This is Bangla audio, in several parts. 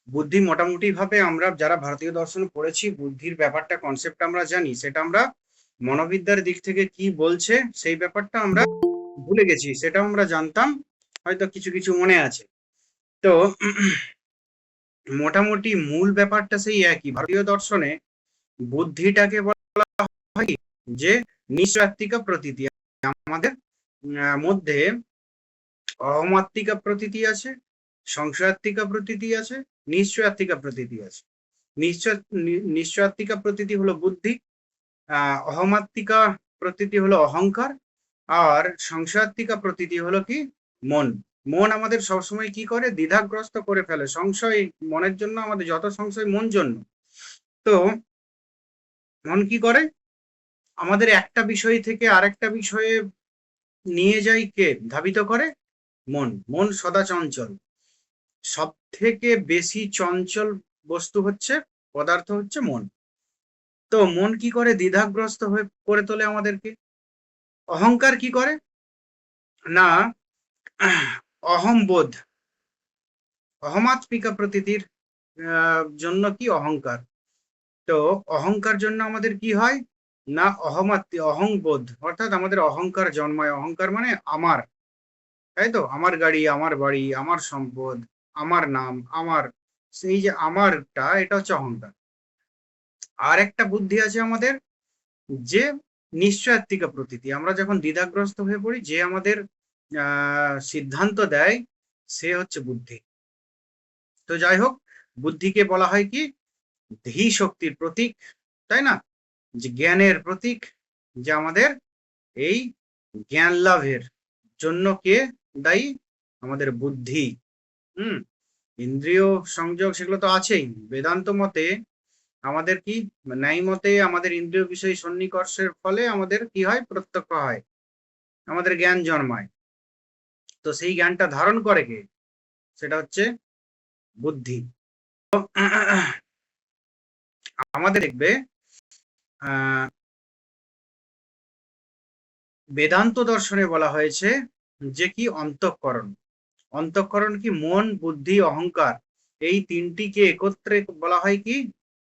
বুদ্ধি মোটামুটি ভাবে আমরা যারা ভারতীয় দর্শন পড়েছি, বুদ্ধির ব্যাপারটা কনসেপ্ট আমরা জানি, সেটা আমরা মনোবিদ্যার দিক থেকে কি বলছে সেই ব্যাপারটা আমরা ভুলে গেছি, সেটাও আমরা জানতাম, হয়তো কিছু কিছু মনে আছে। তো মোটামুটি মূল ব্যাপারটা সেই একই। ভারতীয় দর্শনে বুদ্ধিটাকে বলা হয় যে নিশ্চয়াত্মিকা প্রতীতি। আমাদের মধ্যে অহমাত্মিকা প্রতীতি আছে, সংশয়াত্মিকা প্রতীতি আছে, নিশ্চয়াত্মিকা প্রতীতি আছে। নিশ্চয়াত্মিকা প্রতীতি হলো বুদ্ধি, অহমাত্মিকা প্রতীতি হলো অহংকার, আর সংশয়াত্মিকা প্রতীতি হলো কি মন। মন আমাদের সবসময় কি করে, দ্বিধাগ্রস্ত করে ফেলে। সংশয় মনের জন্য, আমাদের যত সংশয় মন জন্য। তো মন কি করে, আমাদের একটা বিষয় থেকে আরেকটা বিষয়ে নিয়ে যায়, কে ধাবিত করে? মন। মন সদা চঞ্চল। সব থেকে বেশি চঞ্চল বস্তু হচ্ছে, পদার্থ হচ্ছে মন। তো মন কি করে, দ্বিধাগ্রস্ত হয়ে করে তোলে আমাদেরকে। অহংকার কি করে না, অহমবোধ, অহমাত্মিকা প্রতীতির জন্য কি অহংকার। তো অহংকার জন্য আমাদের কি হয় না, অহংবোধ, অর্থাৎ আমাদের অহংকার জন্মায়। অহংকার মানে আমার, তাই তো, আমার গাড়ি, আমার বাড়ি, আমার সম্পদ, আমার নাম, আমার, সেই যে আমারটা, এটা হচ্ছে অহংকার। আর একটা বুদ্ধি আছে আমাদের, যে নিশ্চয়াত্মিকা প্রতীতি। আমরা যখন দ্বিধাগ্রস্ত হয়ে পড়ি, যে আমাদের সিদ্ধান্ত দেয়, সে হচ্ছে বুদ্ধি। তো যাই হোক, বুদ্ধিকে বলা হয় কি, ধী শক্তির প্রতীক, তাই না? যে জ্ঞানের প্রতীক, যে আমাদের এই জ্ঞান লাভের জন্য কে দায়ী? আমাদের বুদ্ধি। ইন্দ্রিয় সংযোগ সেগুলো তো আছেই। বেদান্ত মতে আমাদের কি, ন্যায় মতে আমাদের ইন্দ্রিয় বিষয় সন্নিকর্ষের ফলে আমাদের কি হয়, প্রত্যক্ষ হয়, আমাদের জ্ঞান জন্মায়। তো সেই জ্ঞানটা ধারণ করে কে? সেটা হচ্ছে বুদ্ধি। আমাদের দেখবে বেদান্ত দর্শনে বলা হয়েছে যে কি, অন্তঃকরণ। অন্তঃকরণ কি, মন, বুদ্ধি, অহংকার, এই তিনটিকে একত্রে বলা হয় কি,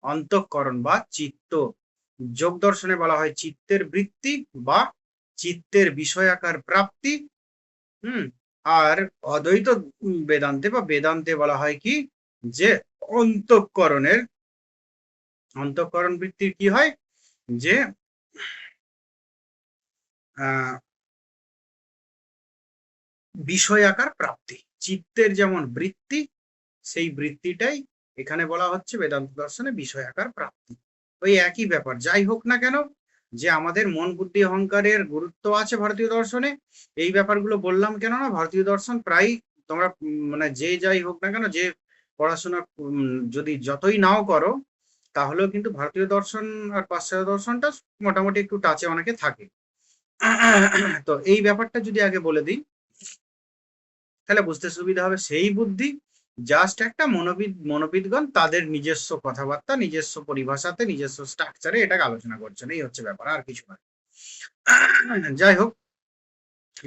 অন্তঃকরণ বা চিত্ত। যোগ দর্শনে বলা হয় চিত্তের বৃত্তি বা চিত্তের বিষয়াকার প্রাপ্তি। আর অদ্বৈত বেদান্তে বা বেদান্তে বলা হয় কি, যে অন্তঃকরণ বৃত্তির কি হয়, যে বিষয়াকার প্রাপ্তি। চিত্তের যেমন বৃত্তি, সেই বৃত্তিটাই এখানে বলা হচ্ছে বেদান্ত দর্শনে বিষয়াকার প্রাপ্তি। ওই একই ব্যাপার। যাই হোক না কেন, যে আমাদের মন, বুদ্ধি, অহংকারের গুরুত্ব আছে ভারতীয় দর্শনে, এই ব্যাপারগুলো বললাম কেন না, ভারতীয় দর্শন প্রায় তোমরা মানে যে যাই হোক না কেন, যে পড়াশোনা যদি যতই নাও করো, তাহলেও কিন্তু ভারতীয় দর্শন আর পাশ্চাত্য দর্শনটা মোটামুটি একটু টাচে অনেকে থাকে। তো এই ব্যাপারটা যদি আগে বলে দিই, তাহলে বুঝতে সুবিধা হবে। সেই বুদ্ধি জাস্ট একটা মনোবিদগণ তাদের নিজস্ব কথাবার্তা, নিজস্ব পরিভাষাতে, নিজস্ব স্ট্রাকচারে এটাকে আলোচনা করছেন, এই হচ্ছে ব্যাপার, আর কিছু না। যাই হোক,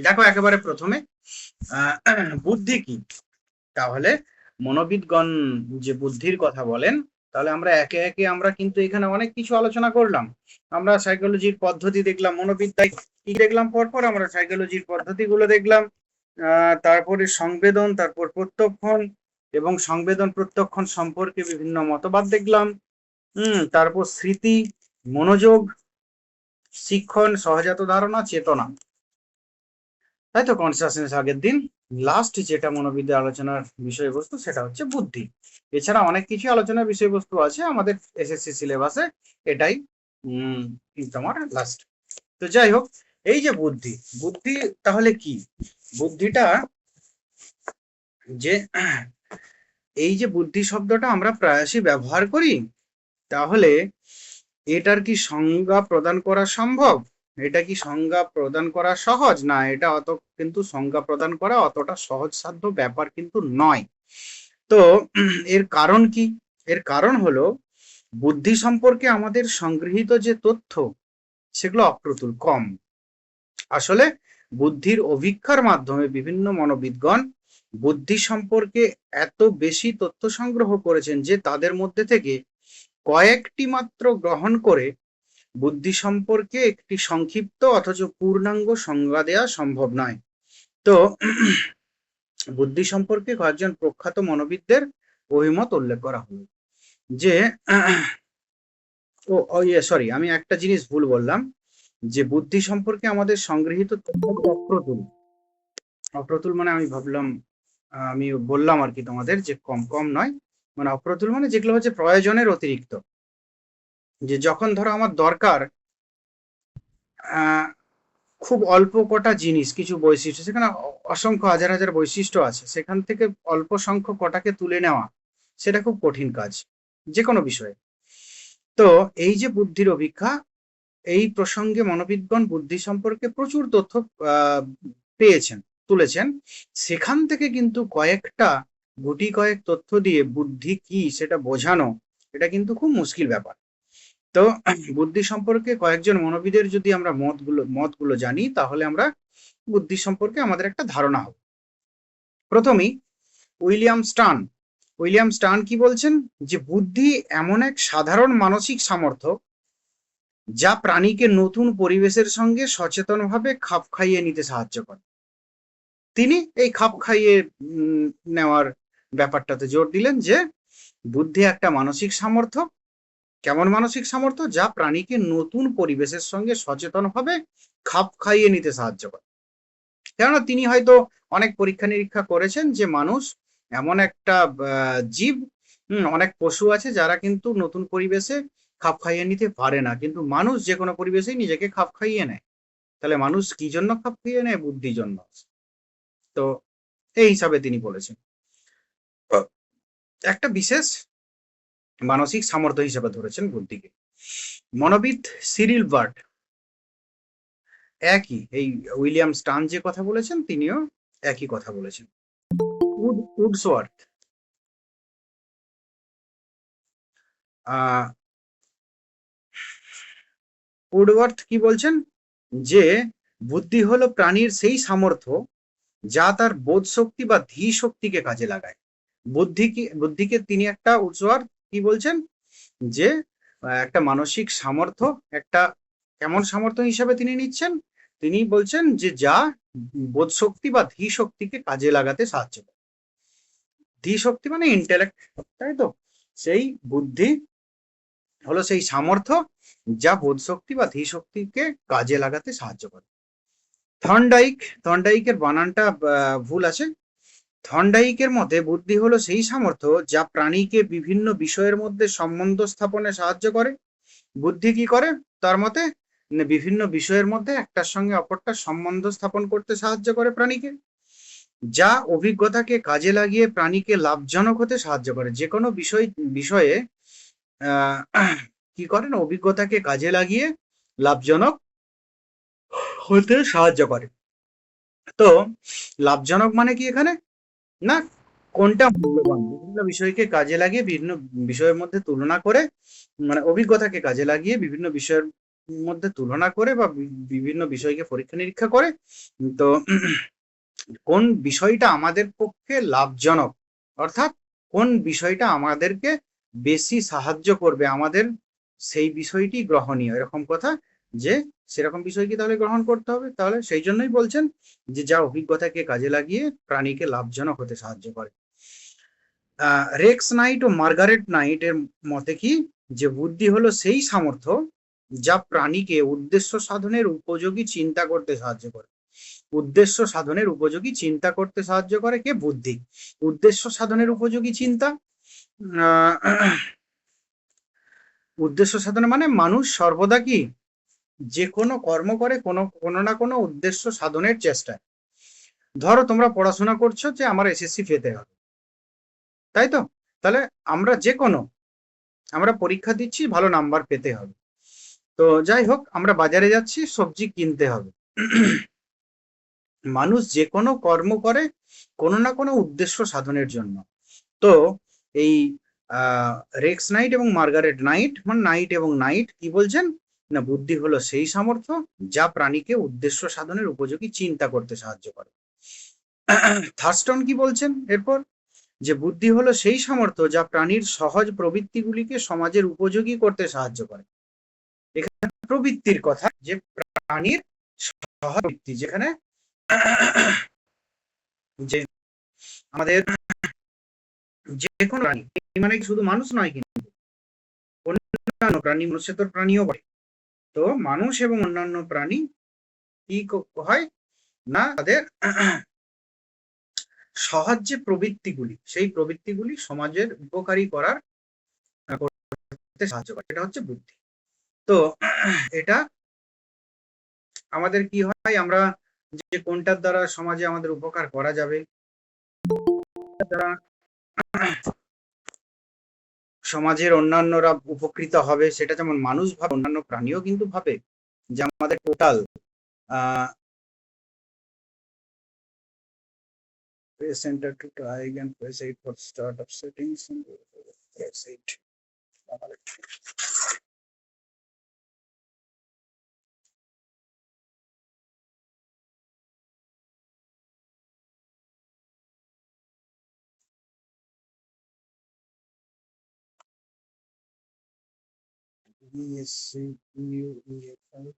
দেখো একেবারে প্রথমে বুদ্ধি কি। তাহলে মনোবিদগণ যে বুদ্ধির কথা বলেন, তাহলে আমরা একে একে আমরা কিন্তু এখানে অনেক কিছু আলোচনা করলাম। আমরা সাইকোলজির পদ্ধতি দেখলাম, মনোবিদ্যায় কি দেখলাম, পরপর আমরা সাইকোলজির পদ্ধতিগুলো দেখলাম। তারপরে সংবেদন, তারপর প্রত্যক্ষণ, এবং সংবেদন প্রত্যক্ষণ সম্পর্কে বিভিন্ন মতবাদ দেখলাম। তারপর স্মৃতি, মনোযোগ, শিক্ষণ, সহজাত ধারণা, চেতনা, তাই তো, কনসিয়াসনেস আগের দিন। লাস্ট যেটা মনোবিদ্যা আলোচনার বিষয়বস্তু, সেটা হচ্ছে বুদ্ধি। এছাড়া অনেক কিছু আলোচনার বিষয়বস্তু আছে আমাদের এসএসসি সিলেবাসে, এটাই তোমার লাস্ট। তো যাই হোক, এই যে বুদ্ধি, বুদ্ধি তাহলে কি? বুদ্ধিটা যে, এই যে বুদ্ধি শব্দটা আমরা প্রায়শই ব্যবহার করি, তাহলে এটার কি সংজ্ঞা প্রদান করা সম্ভব? এটা কি সংজ্ঞা প্রদান করা সহজ? না, এটা কিন্তু সংজ্ঞা প্রদান করা অতটা সহজসাধ্য ব্যাপার কিন্তু নয়। তো এর কারণ কি? এর কারণ হলো, বুদ্ধি সম্পর্কে আমাদের সংগৃহীত যে তথ্য, সেগুলো অপ্রতুল, কম। আসলে বুদ্ধির অভিক্ষার মাধ্যমে বিভিন্ন মনোবিদগণ বুদ্ধি সম্পর্কে এত বেশি তথ্য সংগ্রহ করেছেন যে তাদের মধ্যে থেকে কয়েকটি মাত্র গ্রহণ করে বুদ্ধি সম্পর্কে একটি সংক্ষিপ্ত অথচ পূর্ণাঙ্গ সংজ্ঞা দেওয়া সম্ভব নয়। তো বুদ্ধি সম্পর্কে কয়েকজন প্রখ্যাত মনোবিদদের অভিমত উল্লেখ করা হলো যে সরি, আমি একটা জিনিস ভুল বললাম, যে বুদ্ধি সম্পর্কে আমাদের সংগৃহীত তথ্য অপ্রতুল। অপ্রতুল মানে আমি ভাবলাম, আমি বললাম আর কি তোমাদের যে কম কম নয়, মানে অপ্রতুল মানে যেগুলো হচ্ছে প্রয়োজনের অতিরিক্ত, যে যখন ধরো আমার দরকার খুব অল্প কটা জিনিস, কিছু বৈশিষ্ট্য, সেখানে অসংখ্য হাজার হাজার বৈশিষ্ট্য আছে, সেখান থেকে অল্প সংখ্যক কটাকে তুলে নেওয়া সেটা খুব কঠিন কাজ যে কোনো বিষয়ে। তো এই যে বুদ্ধির অভিক্ষা, এই প্রসঙ্গে মনোবিদগণ বুদ্ধি সম্পর্কে প্রচুর তথ্য পেয়েছেন, তুলেছেন। সেখান থেকে কিন্তু গুটি কয়েক তথ্য দিয়ে বুদ্ধি কি সেটা বোঝানো, এটা কিন্তু খুব মুশকিল ব্যাপার। তো বুদ্ধি সম্পর্কে কয়েকজন মনোবিদের যদি আমরা মতগুলো জানি, তাহলে আমরা বুদ্ধি সম্পর্কে আমাদের একটা ধারণা হবে। প্রথমেই উইলিয়াম স্টার্ন কি বলছেন, যে বুদ্ধি এমন এক সাধারণ মানসিক সামর্থ্য যা প্রাণীকে নতুন পরিবেশের সঙ্গে সচেতনভাবে খাপ খাইয়ে নিতে সাহায্য করে। তিনি এই খাপ খাইয়ে নেওয়ার ব্যাপারটাতে জোর দিলেন, যে বুদ্ধি একটা মানসিক সামর্থ্য। কেমন মানসিক সামর্থ্য? যা প্রাণীকে নতুন পরিবেশের সঙ্গে সচেতনভাবে খাপ খাইয়ে নিতে সাহায্য করে। কেননা তিনি হয়তো অনেক পরীক্ষা নিরীক্ষা করেছেন যে মানুষ এমন একটা জীব, অনেক পশু আছে যারা কিন্তু নতুন পরিবেশে খাপ খাইয়ে নিতে পারে না, কিন্তু মানুষ যে কোনো পরিবেশেই নিজেকে খাপ খাইয়ে নেয়। তাহলে মানুষ কি জন্য খাপ খাইয়ে নেয়? বুদ্ধির জন্য। তো এই হিসাবে তিনি বলেছেন একটা বিশেষ মানসিক সামর্থ্য হিসেবে ধরেছেন বুদ্ধিকে। মনোবিদ সিরিল বার্ট একই, এই উইলিয়াম স্টার্ন যে কথা বলেছেন তিনিও একই কথা বলেছেন। উডওয়ার্থ কি বলছেন, যে বুদ্ধি হলো প্রাণীর সেই সামর্থ্য যা তার বোধ শক্তি বা ধী শক্তিকে কাজে লাগায়। বুদ্ধিকে তিনি একটা উডওয়ার্থ কি বলছেন, যে একটা মানসিক সামর্থ্য, একটা কেমন সামর্থ্য হিসাবে তিনি নিচ্ছেন, তিনি বলছেন যে যা বোধ শক্তি বা ধী শক্তিকে কাজে লাগাতে সাহায্য করে। ধী শক্তি মানে ইন্টেলেক্ট, তাই তো? সেই বুদ্ধি হলো সেই সামর্থ্য যা বোধ শক্তি বা ধী শক্তিকে কাজে লাগাতে সাহায্য করে। থর্নডাইকের বানানটা ভুল আছে। থর্নডাইকের মতে বুদ্ধি হলো সেই সামর্থ্য যা প্রাণীকে বিভিন্ন বিষয়ের মধ্যে সম্বন্ধ স্থাপনে সাহায্য করে। বুদ্ধি কি করে তার মতে? বিভিন্ন বিষয়ের মধ্যে একটার সঙ্গে অপরটার সম্বন্ধ স্থাপন করতে সাহায্য করে প্রাণীকে, যা অভিজ্ঞতাকে কাজে লাগিয়ে প্রাণীকে লাভজনক হতে সাহায্য করে। যে কোনো বিষয়ে কি করেন? অভিজ্ঞতাকে কাজে লাগিয়ে লাভজনক হতে সাহায্য করে। তো লাভজনক মানে কি এখানে? না, কোনটা মূল্যবান, বিভিন্ন বিষয়কে কাজে লাগিয়ে বিভিন্ন বিষয়ের মধ্যে তুলনা করে, মানে অভিজ্ঞতাকে কাজে লাগিয়ে বিভিন্ন বিষয়ের মধ্যে তুলনা করে বা বিভিন্ন বিষয়কে পরীক্ষা নিরীক্ষা করে, তো কোন বিষয়টা আমাদের পক্ষে লাভজনক, অর্থাৎ কোন বিষয়টা আমাদেরকে বেশি সাহায্য করবে, আমাদের সেই বিষয়টি গ্রহণীয়, এরকম কথা, যে সেরকম বিষয়কে তাহলে গ্রহণ করতে হবে। তাহলে সেই জন্যই বলছেন যে যা অভিজ্ঞতাকে কাজে লাগিয়ে প্রাণীকে লাভজনক হতে সাহায্য করে। রেক্স নাইট ও মার্গারেট নাইট এর মতে কি, যে বুদ্ধি হলো সেই সামর্থ্য যা প্রাণীকে উদ্দেশ্য সাধনের উপযোগী চিন্তা করতে সাহায্য করে। উদ্দেশ্য সাধনের উপযোগী চিন্তা করতে সাহায্য করে কে? বুদ্ধি। উদ্দেশ্য সাধনের উপযোগী চিন্তা, উদ্দেশ্য সাধন মানে মানুষ সর্বদা কি যে কোনো কর্ম করে কোনো না কোনো উদ্দেশ্য সাধনের চেষ্টায়। ধরো তোমরা পড়াশোনা করছো যে আমার এসএসসি পেতে হবে, তাই তো? তাহলে আমরা পরীক্ষা দিচ্ছি, ভালো নাম্বার পেতে হবে। তো যাই হোক, আমরা বাজারে যাচ্ছি, সবজি কিনতে হবে। মানুষ যে কোনো কর্ম করে কোনো না কোনো উদ্দেশ্য সাধনের জন্য। তো এই রেক্স নাইট এবং মার্গারেট নাইট, মানে নাইট এবং নাইট কি বলছেন না, বুদ্ধি হলো সেই সামর্থ্য যা প্রাণীকে উদ্দেশ্য সাধনের উপযোগী চিন্তা করতে সাহায্য করে। থার্স্টন কি বলছেন এরপর, যে বুদ্ধি হলো সেই সামর্থ্য যা প্রাণীর সহজ প্রবৃত্তিগুলিকে সমাজের উপযোগী করতে সাহায্য করে। এখানে প্রবৃত্তির কথা, যে প্রাণীর সহজ প্রবৃত্তি, যেখানে যে আমাদের যে কোনো প্রাণী, মানে শুধু মানুষ নয়, কিন্তু অন্যান্য প্রাণী, মনুষ্যতর প্রাণীও বটে। তো মানুষ এবং অন্যান্য প্রাণী কি হয় না, তাদের সহজ যে প্রবৃত্তিগুলি, সেই প্রবৃত্তিগুলি সমাজের উপকারী করার করতে সাহায্য করে, এটা হচ্ছে বুদ্ধি। তো এটা আমাদের কি হয়, আমরা যে কোনটার দ্বারা সমাজে আমাদের উপকার করা যাবে, দ্বারা সমাজের অন্যান্যরা উপকৃত হবে, সেটা যেমন মানুষ ভাবে, অন্যান্য প্রাণীও কিন্তু ভাবে, যে আমাদের total center to try and press 8 for startup settings and press 8. ESC, EU, EFL,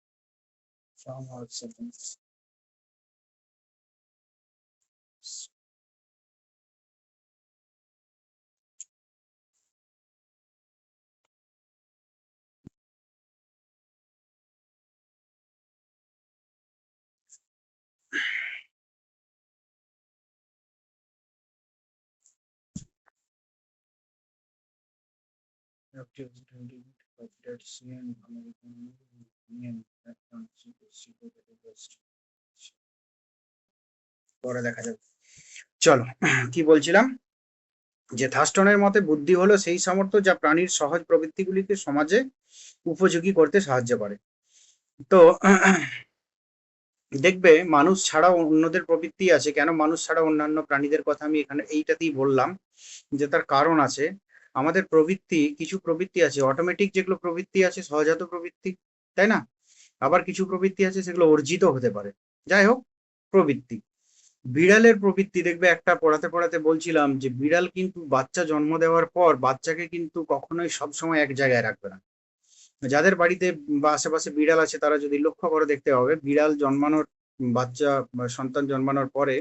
farm out settings. পরে দেখা যাবে। চলো, কি বলছিলাম, যে থার্স্টনের মতে বুদ্ধি হলো সেই সামর্থ্য যা প্রাণীর সহজ প্রবৃত্তিগুলিকে সমাজে উপযোগী করতে সাহায্য করে। তো দেখবে মানুষ ছাড়াও অন্যদের প্রবৃত্তি আছে। কেন মানুষ ছাড়া অন্যান্য প্রাণীদের কথা আমি এখানে এইটাতেই বললাম, যে তার কারণ আছে। আমাদের প্রবৃত্তি, কিছু প্রবৃত্তি আছে অটোমেটিক, যেগুলো প্রবৃত্তি আছে সহজাত প্রবৃত্তি, তাই না? আবার কিছু প্রবৃত্তি আছে সেগুলো অর্জিত হতে পারে। যাই হোক, প্রবৃত্তি। বিড়ালের প্রবৃত্তি দেখবে, একটা পড়াতে পড়াতে বলছিলাম যে বিড়াল কিন্তু বাচ্চা জন্ম দেওয়ার পর বাচ্চাকে কিন্তু কখনোই সবসময় এক জায়গায় রাখবে না। যাদের বাড়িতে বা আশেপাশে বিড়াল আছে তারা যদি লক্ষ্য করে দেখতে হবে, বিড়াল জন্মানোর, বাচ্চা বা সন্তান জন্মানোর পরে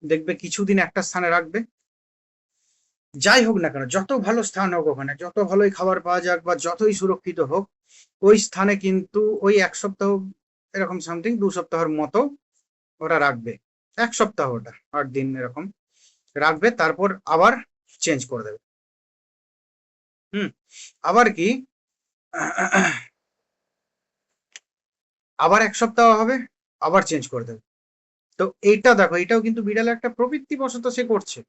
দেখবে কিছুদিন একটা স্থানে রাখবে। যাই হোক না কেন, যত ভালো স্থান হোক ওখানে, যত ভালোই খাবার পাওয়া যাক বা যতই সুরক্ষিত হোক, ওই স্থানে কিন্তু ওই 1 সপ্তাহ, এরকম সামথিং 2 সপ্তাহের মতো ওরা রাখবে। 1 সপ্তাহ, ওটা 8 দিন এরকম রাখবে, তারপর আবার চেঞ্জ করে দেবে। আবার কি, আবার 1 সপ্তাহ হবে, আবার চেঞ্জ করে দেবে। তো এইটা দেখো, এটাও কিন্তু বিড়ালের একটা প্রবৃত্তি বশত সে করছে,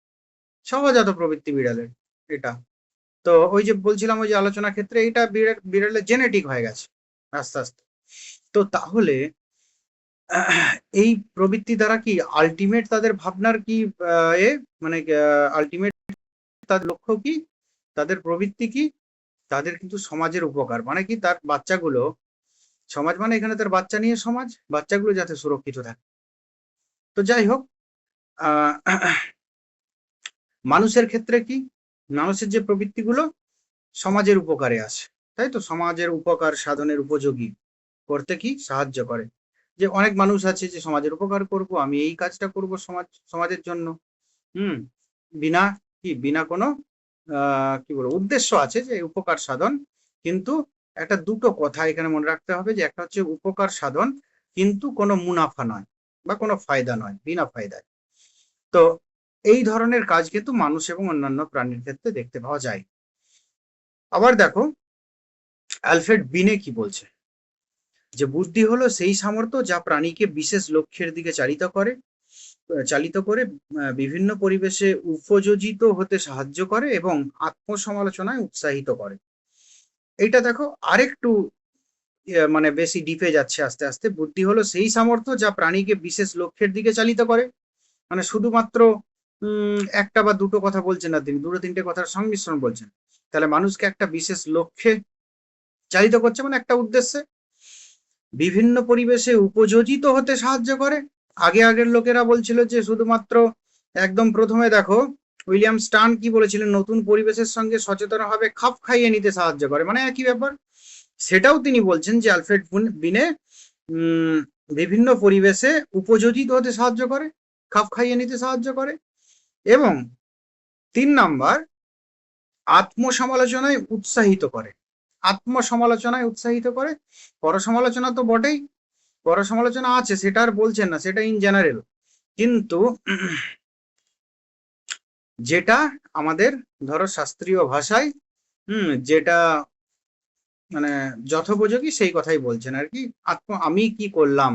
সহজাত প্রবৃত্তি বিড়ালের এটা। তো ওই যে বলছিলাম, ওই যে আলোচনা ক্ষেত্রে, এটা বিড়ালের জেনেটিক হয়ে গেছে আস্তে আস্তে। তো তাহলে এই প্রবৃত্তি দ্বারা কি আলটিমেট তাদের ভাবনার কি মানে আলটিমেট তাদের লক্ষ্য কি, তাদের প্রবৃত্তি কি, তাদের কিন্তু সমাজের উপকার। মানে কি, তার বাচ্চাগুলো, সমাজ মানে এখানে তার বাচ্চা নিয়ে সমাজ, বাচ্চাগুলো যাতে সুরক্ষিত থাকে। তো যাই হোক, মানুষের ক্ষেত্রে কি, মানুষের যে প্রবৃত্তিগুলো সমাজের উপকারে আসে, তাই তো, সমাজের উপকার সাধনের উপযোগী করতে কি সাহায্য করে। যে অনেক মানুষ আছে যে সমাজের উপকার করব, আমি এই কাজটা করব সমাজের জন্য, বিনা বিনা কোনো কি বলবো উদ্দেশ্য আছে যে উপকার সাধন। কিন্তু একটা দুটো কথা এখানে মনে রাখতে হবে, যে একটা হচ্ছে উপকার সাধন কিন্তু কোনো মুনাফা নয় বা কোনো ফায়দা নয়, বিনা ফায়দায়। তো এই ধরনের কাজ কিন্তু মানুষ এবং অন্যান্য প্রাণীর ক্ষেত্রে দেখতে পাওয়া যায়। আবার দেখো, অ্যালফ্রেড বিনে কি বলছে, যে বুদ্ধি হলো সেই সামর্থ্য যা প্রাণীকে বিশেষ লক্ষ্যের দিকে চালিত করে বিভিন্ন পরিবেশে উপযোজিত হতে সাহায্য করে এবং আত্মসমালোচনায় উৎসাহিত করে। এইটা দেখো আরেকটু মানে বেশি ডিপে যাচ্ছে আস্তে আস্তে। বুদ্ধি হলো সেই সামর্থ্য যা প্রাণীকে বিশেষ লক্ষ্যের দিকে চালিত করে। মানে শুধুমাত্র একটা বা দুটো কথা বলছেন না তিনি, দুটো তিনটে কথার সংমিশ্রণ বলছেন। তাহলে মানুষকে একটা বিশেষ লক্ষ্যে চালিত করছে, মানে একটা উদ্দেশ্যে। বিভিন্ন পরিবেশে উপযোজিত হতে সাহায্য করে। আগের লোকেরা বলছিল যে শুধুমাত্র একদম প্রথমে দেখো উইলিয়াম স্টার্ন কি বলেছিলেন, নতুন পরিবেশের সঙ্গে সচেতনভাবে খাপ খাইয়ে নিতে সাহায্য করে, মানে একই ব্যাপার। সেটাও তিনি বলছেন যে আলফ্রেড বিনে বিভিন্ন পরিবেশে উপযোজিত হতে সাহায্য করে, খাপ খাইয়ে নিতে সাহায্য করে। এবং 3 নাম্বার, আত্মসমালোচনায় উৎসাহিত করে। আত্মসমালোচনায় উৎসাহিত করে। পরসমালোচনা তো বটেই, পরসমালোচনা আছে, সেটা আর বলছেন না, সেটা ইন জেনারেল। কিন্তু যেটা আমাদের ধরো শাস্ত্রীয় ভাষায় যেটা মানে যথোপযোগী সেই কথাই বলছেন আর কি। আমি কি করলাম,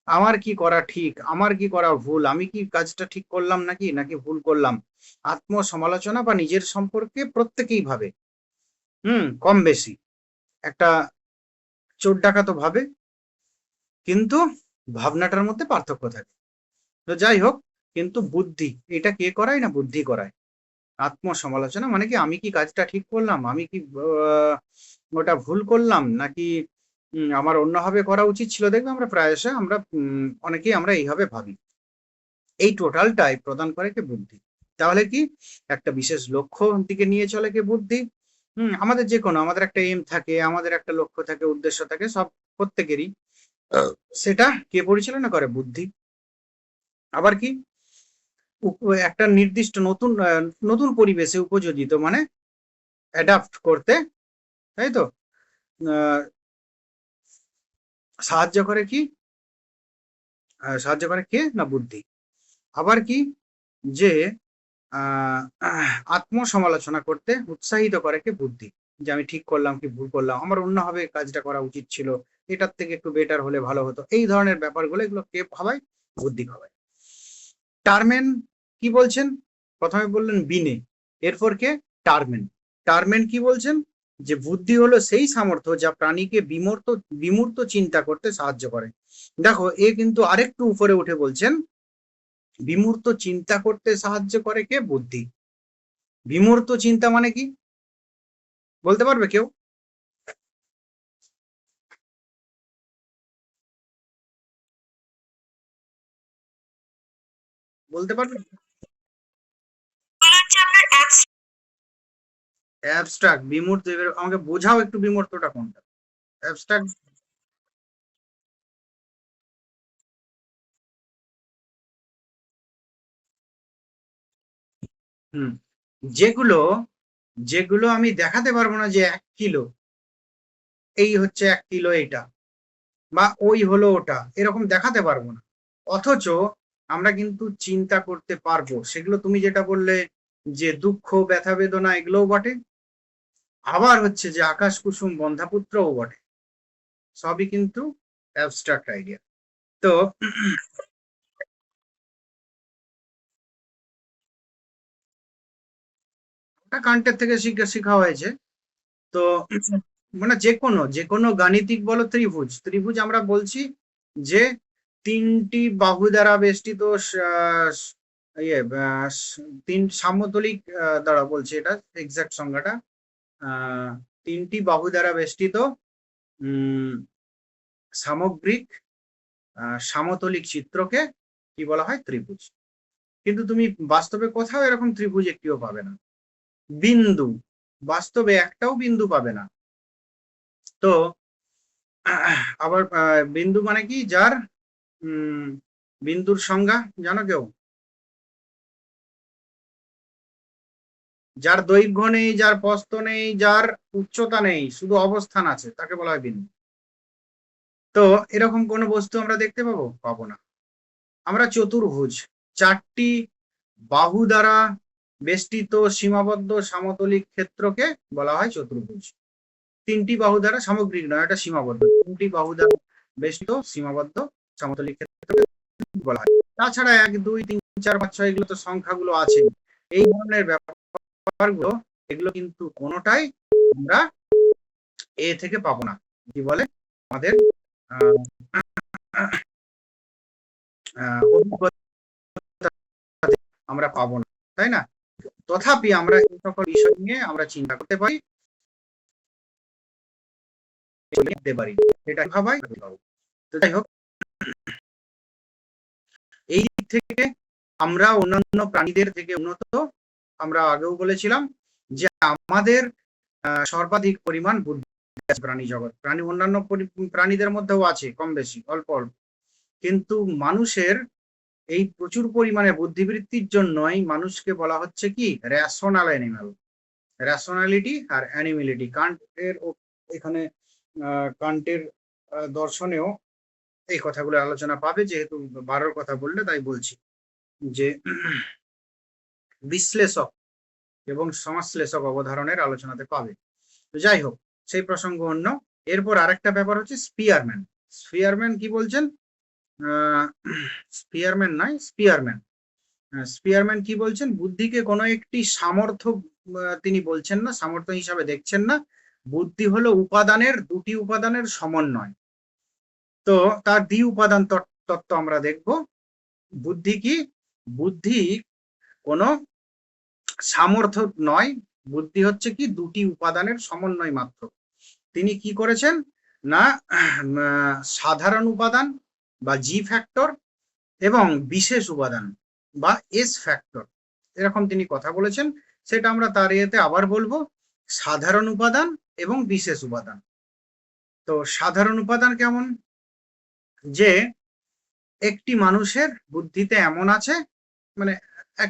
আমার কি করা ঠিক, আমার কি করা ভুল, আমি কি কাজটা ঠিক করলাম নাকি নাকি ভুল করলাম, আত্মসমালোচনা বা নিজের সম্পর্কে প্রত্যেকেই ভাবে, কম বেশি একটা চোর ডাকাত ভাবে, কিন্তু ভাবনাটার মধ্যে পার্থক্য থাকে। তো যাই হোক, কিন্তু বুদ্ধি এটা কে করায় না, বুদ্ধি করায়। আত্মসমালোচনা মানে কি, আমি কি কাজটা ঠিক করলাম, আমি কি ওটা ভুল করলাম, নাকি আমার অন্যভাবে করা উচিত ছিল। দেখবে আমরা প্রায়শই আমরা অনেকেই আমরা এইভাবে ভাবি। এই টোটালটাই প্রদান করে কে, বুদ্ধি। তাহলে কি একটা বিশেষ লক্ষ্য দিকে নিয়ে চলে কে, বুদ্ধি। আমাদের যে কোনো, আমাদের একটা এম থাকে, আমাদের একটা লক্ষ্য থাকে, উদ্দেশ্য থাকে, সব প্রত্যেকেরই, সেটা কে পরিচালনা করে, বুদ্ধি। আবার কি একটা নির্দিষ্ট নতুন নতুন পরিবেশে উপযোজিত মানে অ্যাডাপ্ট করতে, তাই তো, সাহায্য করে কি, সাহায্য করে কে না, বুদ্ধি। আবার কি যে আত্মসমালোচনা করতে উৎসাহিত করে কে, বুদ্ধি। যে আমি ঠিক করলাম কি ভুল করলাম, আমার অন্যভাবে কাজটা করা উচিত ছিল, এটার থেকে একটু বেটার হলে ভালো হতো, এই ধরনের ব্যাপারগুলো এগুলো কে ভাবায়, বুদ্ধি ভাবায়। টারম্যান কি বলছেন, প্রথমে বললেন বিনে, এরপর কে, টারম্যান। টারম্যান কি বলছেন, যে বুদ্ধি হলো সেই সামর্থ্য যা প্রাণীকে বিমূর্ত চিন্তা করতে সাহায্য করে। দেখো এ কিন্তু আরেকটু উপরে উঠে বলছেন, বিমূর্ত চিন্তা করতে সাহায্য করে কে, বুদ্ধি। বিমূর্ত চিন্তা মানে কি বলতে পারবে কেউ, বলতে পারবে? অ্যাবস্ট্রাক্ট, বিমূর্ত, আমাকে বোঝাও একটু বিমূর্তটা কোনটা, অ্যাবস্ট্রাক্ট। যেগুলো যেগুলো আমি দেখাতে পারবো না যে 1 কিলো, এই হচ্ছে 1 কিলো এইটা, বা ওই হলো ওটা, এরকম দেখাতে পারবো না। অথচ আমরা কিন্তু চিন্তা করতে পারবো, সেগুলো তুমি যেটা বললে যে দুঃখ, ব্যথা, বেদনা, এগুলোও বটে। আবার হচ্ছে যে আকাশ কুসুম বন্ধাপুত্রও বটে, সবই কিন্তু অ্যাবস্ট্রাক্ট আইডিয়া। তো ওটা কান্টের থেকে শিখা হয়েছে। তো মানে যে কোনো গাণিতিক বলো, ত্রিভুজ, ত্রিভুজ আমরা বলছি যে 3টি বাহু দ্বারা বেষ্টিত, ইয়ে 3 সামতলিক, দ্বারা বলছি এটা এক্সাক্ট সংজ্ঞাটা, 3টি বাহু দ্বারা বেষ্টিত সামগ্রিক সামতলিক চিত্রকে কি বলা হয়, ত্রিভুজ। কিন্তু তুমি বাস্তবে কোথাও এরকম ত্রিভুজ একটিও পাবে না। বিন্দু, বাস্তবে একটাও বিন্দু পাবে না। তো আবার বিন্দু মানে কি, যার বিন্দুর সংজ্ঞা জানো কেউ, যার দৈর্ঘ্য নেই, যার প্রস্থ নেই, যার উচ্চতা নেই, শুধু অবস্থান আছে, তাকে বলা হয় বিন্দু। তো এরকম কোন বস্তু আমরা দেখতে পাবো না। আমরা চতুর্ভুজ, 4টি বাহু দ্বারা বেষ্টিত সীমাবদ্ধ সমতলিক ক্ষেত্রকে বলা হয় চতুর্ভুজ। 3টি বাহু দ্বারা, সামগ্রিক নয়, এটা সীমাবদ্ধ, 3টি বাহু দ্বারা বেষ্টিত সীমাবদ্ধ সমতলিক ক্ষেত্রকে বলা হয়। তাছাড়া 1 2 3 4 5 6 এগুলো তো সংখ্যাগুলো আছে, এই ধরনের ব্যাপারগুলো, এগুলো কিন্তু কোনোটাই আমরা এ থেকে পাবো না, কি বলে আমাদের অভিজ্ঞতা আমরা পাবো না, তাই না? তথাপি আমরা এই সকল বিষয় নিয়ে আমরা চিন্তা করতে পারি। দিতে পারি, এটা ভাবাই। তো যাই হোক, এই দিক থেকে আমরা অন্যান্য প্রাণীদের থেকে উন্নত। আমরা আগেও বলেছিলাম যে আমাদের সর্বাধিক পরিমাণ বুদ্ধি আছে প্রাণী জগৎ, অন্যান্য প্রাণীদের মধ্যেও আছে কম বেশি, অল্প অল্প, কিন্তু মানুষের এই প্রচুর পরিমাণে বুদ্ধিবৃত্তির জন্যই মানুষকে বলা হচ্ছে কি রেশনাল অ্যানিমাল। রেশনালিটি আর অ্যানিমিলিটি কান্টের এখানে কান্টের দর্শনেও এই কথাগুলো আলোচনা পাবে, যেহেতু 12 কথা বললে তাই বলছি যে বিশ্লেষক এবং সমাজশ্লেষক অবধারণের আলোচনাতে পাবে। তো যাই হোক, সেই প্রসঙ্গ অন্য। এরপর আরেকটা ব্যাপার হচ্ছে স্পিয়ারম্যান। স্পিয়ারম্যান কি বলছেন? স্পিয়ারম্যান নয়, স্পিয়ারম্যান। স্পিয়ারম্যান কি বলছেন? বুদ্ধিকে কোনো একটি সামর্থ্য তিনি বলছেন না, সামর্থ্য হিসাবে দেখছেন না। বুদ্ধি হলো উপাদানের, দুটি উপাদানের সমন্বয়। তো তার দ্বি উপাদান তত্ত্ব আমরা দেখব। বুদ্ধি কি? বুদ্ধি কোনো সামর্থ্য নয়, বুদ্ধি হচ্ছে কি দুটি উপাদানের সমন্বয় মাত্র। তিনি কি করেছেন না সাধারণ উপাদান বা জি ফ্যাক্টর এবং বিশেষ উপাদান বা এস ফ্যাক্টর, এরকম তিনি কথা বলেছেন। সেটা আমরা তার ইয়েতে আবার বলবো, সাধারণ উপাদান এবং বিশেষ উপাদান। তো সাধারণ উপাদান কেমন? যে একটি মানুষের বুদ্ধিতে এমন আছে, মানে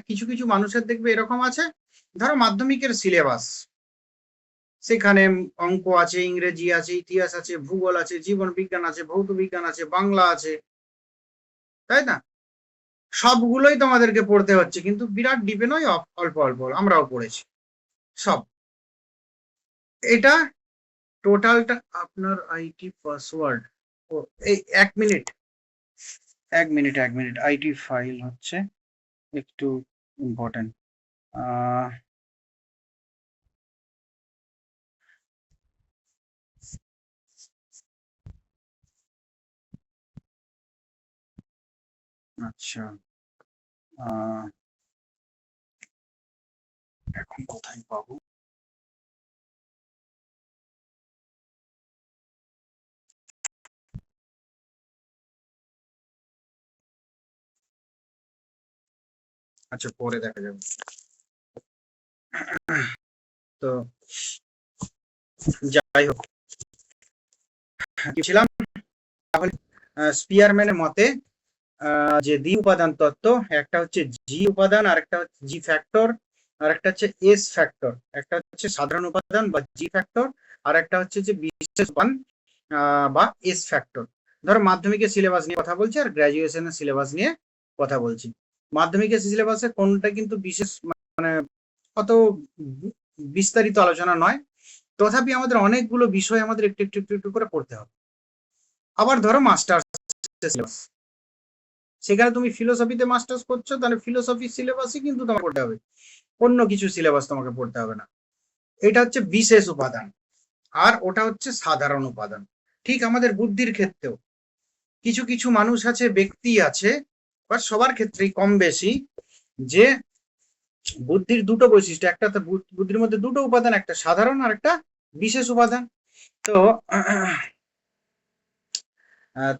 কিছু কিছু মানুষের দেখবে এরকম আছে, ধরো মাধ্যমিকের সিলেবাস, সেখানে অঙ্ক আছে, ইংরেজি আছে, ইতিহাস আছে, ভূগোল আছে, জীবন বিজ্ঞান আছে, ভৌত বিজ্ঞান আছে, বাংলা আছে, তাই না? সবগুলোই তোমাদেরকে পড়তে হচ্ছে, কিন্তু বিরাট ডিপে নয়, অল্প অল্প, আমরাও পড়েছি সব। এটা টোটালটা আপনার আইটি পাসওয়ার্ড, ও এই এক মিনিট আইটি ফাইল হচ্ছে একটু ইম্পর্টেন্ট। আচ্ছা, এখন কোথায় পাবো? আচ্ছা, পরে দেখা যাবে। তো যাই হোক, ছিলাম তাহলে স্পিয়ারম্যানের মতে যে দ্বি উপাদান তত্ত্ব, একটা হচ্ছে জি উপাদান, আর একটা হচ্ছে জি ফ্যাক্টর, আর একটা হচ্ছে এস ফ্যাক্টর। একটা হচ্ছে সাধারণ উপাদান বা জি ফ্যাক্টর, আর একটা হচ্ছে যে বিশেষ উপাদান বা এস ফ্যাক্টর। ধরো মাধ্যমিকের সিলেবাস নিয়ে কথা বলছি আর গ্রাজুয়েশনের সিলেবাস নিয়ে কথা বলছি। মাধ্যমিকের সিলেবাসে কোনটা কিন্তু বিশেষ মানে অত বিস্তারিত আলোচনা নয়, তথাপি আমাদের অনেকগুলো বিষয় আমাদের একটু একটু একটু একটু করে পড়তে হবে। আবার ধরো মাস্টার্স সিলেবাস, সেখানে তুমি ফিলোসফিতে মাস্টার্স করছো, তাহলে ফিলোসফি সিলেবাসই কিন্তু তোমাকে পড়তে হবে, অন্য কিছু সিলেবাস তোমাকে পড়তে হবে না। এটা হচ্ছে বিশেষ উপাদান, আর ওটা হচ্ছে সাধারণ উপাদান। ঠিক আমাদের বুদ্ধির ক্ষেত্রেও কিছু কিছু মানুষ আছে, ব্যক্তি আছে, বা সবার ক্ষেত্রেই কম বেশি, যে বুদ্ধির দুটো বৈশিষ্ট্য, একটা তো বুদ্ধির মধ্যে দুটো উপাদান, একটা সাধারণ আর একটা বিশেষ উপাদান। তো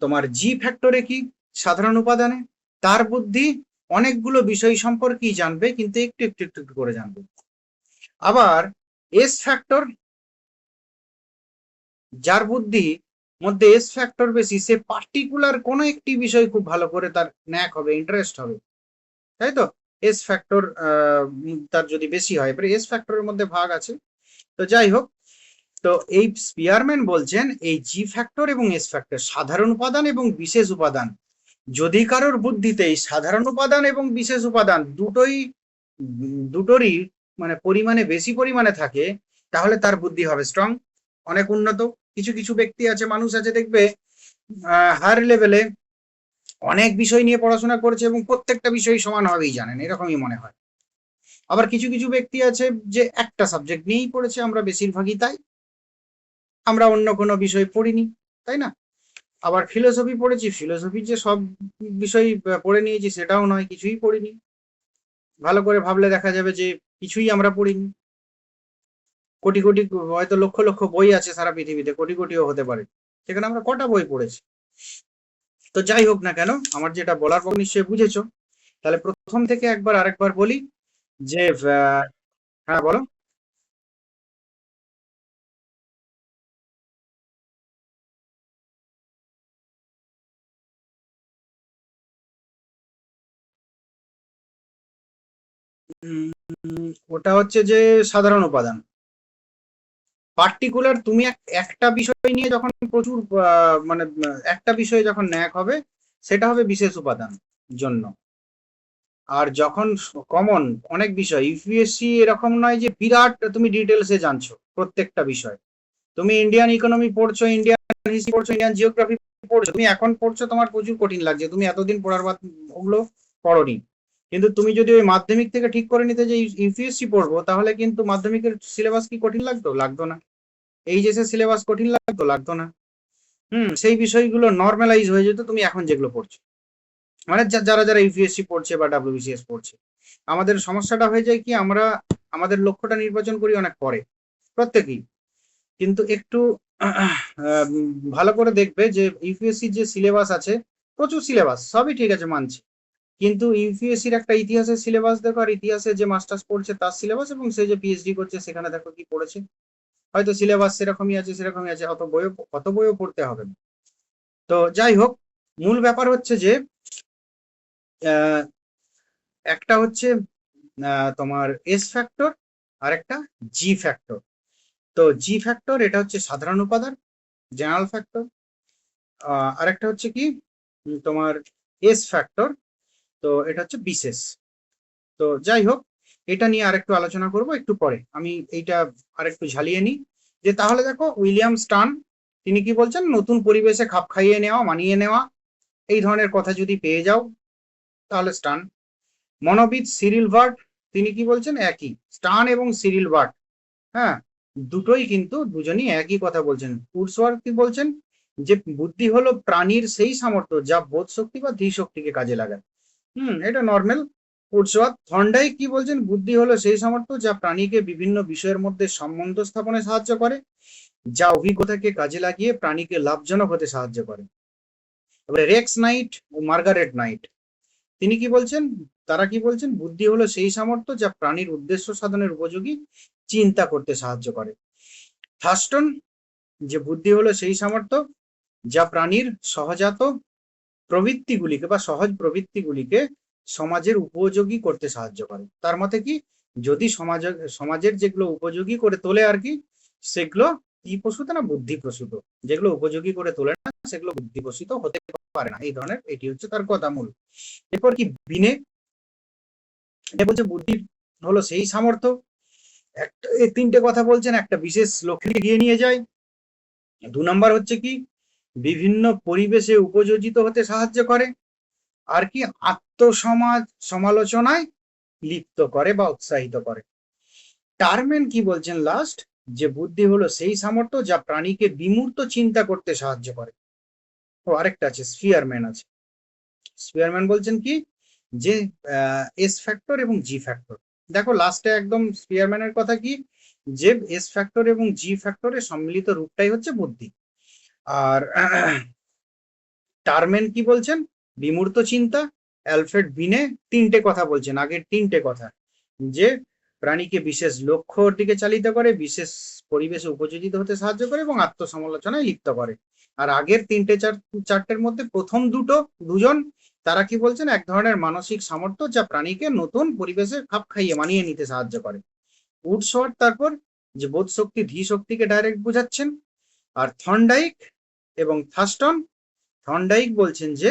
তোমার জি ফ্যাক্টরে কি? সাধারণ উপাদানে তার বুদ্ধি অনেকগুলো বিষয় সম্পর্কেই জানবে, কিন্তু একটু একটু একটু একটু করে জানবে। আবার এস ফ্যাক্টর, যার বুদ্ধি মধ্যে এস ফ্যাক্টর বেশি, সে পার্টিকুলার কোনো একটি বিষয় খুব ভালো করে তার ন্যাক হবে, ইন্টারেস্ট হবে, তাই তো? এস ফ্যাক্টর তার যদি বেশি হয়, এবার এস ফ্যাক্টরের মধ্যে ভাগ আছে। তো যাই হোক, তো এই স্পিয়ারম্যান বলছেন এই জি ফ্যাক্টর এবং এস ফ্যাক্টর, সাধারণ উপাদান এবং বিশেষ উপাদান, যদি কারোর বুদ্ধিতে এই সাধারণ উপাদান এবং বিশেষ উপাদান দুটোরই মানে পরিমাণে বেশি পরিমাণে থাকে, তাহলে তার বুদ্ধি হবে স্ট্রং, অনেক উন্নত। কিছু কিছু ব্যক্তি আছে, মানুষ আছে, দেখবে হায়ার লেভেলে অনেক বিষয় নিয়ে পড়াশোনা করেছে এবং প্রত্যেকটা বিষয় সমানভাবেই জানেন, এরকমই মনে হয়। আবার কিছু কিছু ব্যক্তি আছে যে একটা সাবজেক্ট নিয়েই পড়েছে, আমরা বেশিরভাগই তাই, আমরা অন্য কোনো বিষয় পড়িনি, তাই না? আবার ফিলোসফি পড়েছি, ফিলোসফির যে সব বিষয় পড়ে নিয়েছি সেটাও নয়, কিছুই পড়িনি। ভালো করে ভাবলে দেখা যাবে যে কিছুই আমরা পড়িনি। কোটি কোটি, হয়তো লক্ষ লক্ষ বই আছে সারা পৃথিবীতে, কোটি কোটিও হতে পারে, সেখানে আমরা কটা বই পড়েছি। তো যাই হোক না কেন, আমার যেটা বলার পর নিশ্চয়ই বুঝেছো। তাহলে প্রথম থেকে একবার আরেকবার বলি যে হ্যাঁ বলো। ওটা হচ্ছে যে সাধারণ উপাদান। পার্টিকুলার তুমি একটা বিষয় নিয়ে যখন প্রচুর মানে একটা বিষয়ে যখন ন্যাক হবে, সেটা হবে বিশেষ উপাদান জন্য। আর যখন কমন অনেক বিষয়, ইউপিএসসি এরকম নয় যে বিরাট তুমি ডিটেলসে জানছো প্রত্যেকটা বিষয়। তুমি ইন্ডিয়ান ইকোনমি পড়ছো, ইন্ডিয়ান হিস্ট্রি পড়ছো, ইন্ডিয়ান জিওগ্রাফি পড়ছো, তুমি এখন পড়ছো, তোমার প্রচুর কঠিন লাগছে, তুমি এতদিন পড়ার বাদ ওগুলো পড়োনি। কিন্তু তুমি যদি ওই মাধ্যমিক থেকে ঠিক করে নিতে যে ইউপিএসসি পড়বো, তাহলে কিন্তু মাধ্যমিকের সিলেবাস কি কঠিন লাগতো? লাগতো না। এইচএসের সিলেবাস কঠিন লাগতো? লাগতো না। সেই বিষয়গুলো নর্মালাইজ হয়ে যেত তুমি এখন যেগুলো পড়ছো, মানে যারা যারা ইউপিএসসি পড়ছে বা ডাব্লিউবিসিএস পড়ছে। আমাদের সমস্যাটা হয়ে যায় কি, আমরা আমাদের লক্ষ্যটা নির্বাচন করি অনেক পরে, প্রত্যেকেই। কিন্তু একটু ভালো করে দেখবে যে ইউপিএসসির যে সিলেবাস আছে, প্রচুর সিলেবাস, সবই ঠিক আছে মানছি, কিন্তু ইউপিএসসির একটা ইতিহাসের সিলেবাস দেখো, আর ইতিহাসে যে মাস্টার্স পড়ছে তার সিলেবাস, এবং সে যে পিএইচডি করছে সেখানে দেখো কি পড়েছে। হয়তো সিলেবাস সেরকমই আছে, সেরকমই আছে, অত বইও পড়তে হবে না। তো যাই হোক, মূল ব্যাপার হচ্ছে যে আহ, একটা হচ্ছে তোমার এস ফ্যাক্টর, আর একটা জি ফ্যাক্টর। তো জি ফ্যাক্টর এটা হচ্ছে সাধারণ উপাদান, জেনারেল ফ্যাক্টর। আর একটা হচ্ছে কি তোমার এস ফ্যাক্টর, তো এটা হচ্ছে বিশেষ। তো যাই হোক, এটা নিয়ে আরেকটু আলোচনা করব একটু পরে, আমি এইটা আরেকটু ঝালিয়ে নিই। যে তাহলে দেখো, উইলিয়াম স্টার্ন তিনি কি বলছেন, নতুন পরিবেশে খাপ খাইয়ে নেওয়া, মানিয়ে নেওয়া, এই ধরনের কথা যদি পেয়ে যাও তাহলে স্টার্ন। মনোবিদ সিরিল ভার্ট তিনি কি বলছেন, একই, স্টার্ন এবং সিরিল ভার্ট, হ্যাঁ, দুটোই কিন্তু দুজনই একই কথা বলছেন। উডসওয়ার্থ কি বলছেন, যে বুদ্ধি হলো প্রাণীর সেই সামর্থ্য যা বোধ শক্তি বা ধী শক্তিকে কাজে লাগায়। এটা নর্মাল। উডসওয়ার্থ। থর্নডাইক কি বলছেন, বুদ্ধি হলো সেই সামর্থ্য যা প্রাণীকে বিভিন্ন বিষয়ের মধ্যে সম্বন্ধ স্থাপনে সাহায্য করে, যা অভিজ্ঞতাকে কাজে লাগিয়ে প্রাণীকে লাভজনক হতে সাহায্য করে। এবারে রেক্স নাইট ও মার্গারেট নাইট তিনি কি বলছেন, তারা কি বলছেন, বুদ্ধি হলো সেই সামর্থ্য যা প্রাণীর উদ্দেশ্য সাধনের উপযোগী চিন্তা করতে সাহায্য করে। থার্স্টন, যে বুদ্ধি হলো সেই সামর্থ্য যা প্রাণীর সহজাত প্রবৃত্তিগুলিকে বা সহজ প্রবৃত্তিগুলিকে সমাজের উপযোগী করতে সাহায্য করে। তার মতে কি, যদি সমাজের যেগুলো উপযোগী করে তোলে আর কি, সেগুলো কি প্রসূত না বুদ্ধি প্রসূত, যেগুলো উপযোগী করে তোলে না সেগুলো বুদ্ধি প্রসূত হতে পারে না, এই ধরনের, এটি হচ্ছে তার কথা মূল। এরপর কি বিনে বলছে, বুদ্ধির হলো সেই সামর্থ্য, একটা এই তিনটে কথা বলছেন, একটা বিশেষ লক্ষ্যে এগিয়ে নিয়ে যায়। 2 নম্বর হচ্ছে কি, বিভিন্ন পরিবেশে উপযোজিত হতে সাহায্য করে। আর কি, সমালোচনায় লিপ্ত করে বা উৎসাহিত করে। টারম্যান কি বলছেন লাস্ট, যে বুদ্ধি হলো সেই সামর্থ্য যা প্রাণীকে বিমূর্ত চিন্তা করতে সাহায্য করে। ও আরেকটা আছে, স্পিয়ারম্যান আছে। স্পিয়ারম্যান বলছেন কি, যে এস ফ্যাক্টর এবং জি ফ্যাক্টর। দেখো লাস্টে একদম স্পিয়ারম্যানের কথা কি, যে এস ফ্যাক্টর এবং জি ফ্যাক্টরের সম্মিলিত রূপটাই হচ্ছে বুদ্ধি। আর টারম্যান কি বলছেন, বিমূর্ত চিন্তা। অ্যালফ্রেড বিনে তিনটে কথা বলছেন, আগের তিনটে কথা, যে প্রাণীকে বিশেষ লক্ষ্যর দিকে চালিত করে, বিশেষ পরিবেশে উপযোজিত হতে সাহায্য করে এবং আত্মসমালোচনায় লিপ্ত করে। আর আগের চারটের মধ্যে প্রথম দুজন তারা কি বলছেন, এক ধরনের মানসিক সামর্থ্য যা প্রাণীকে নতুন পরিবেশে খাপ খাইয়ে মানিয়ে নিতে সাহায্য করে। উডসওয়ার্থ তারপর যে বোধ শক্তি ধী শক্তিকে ডাইরেক্ট বোঝাচ্ছেন। আর থর্নডাইক এবং থার্স্টন, থর্নডাইক বলছেন যে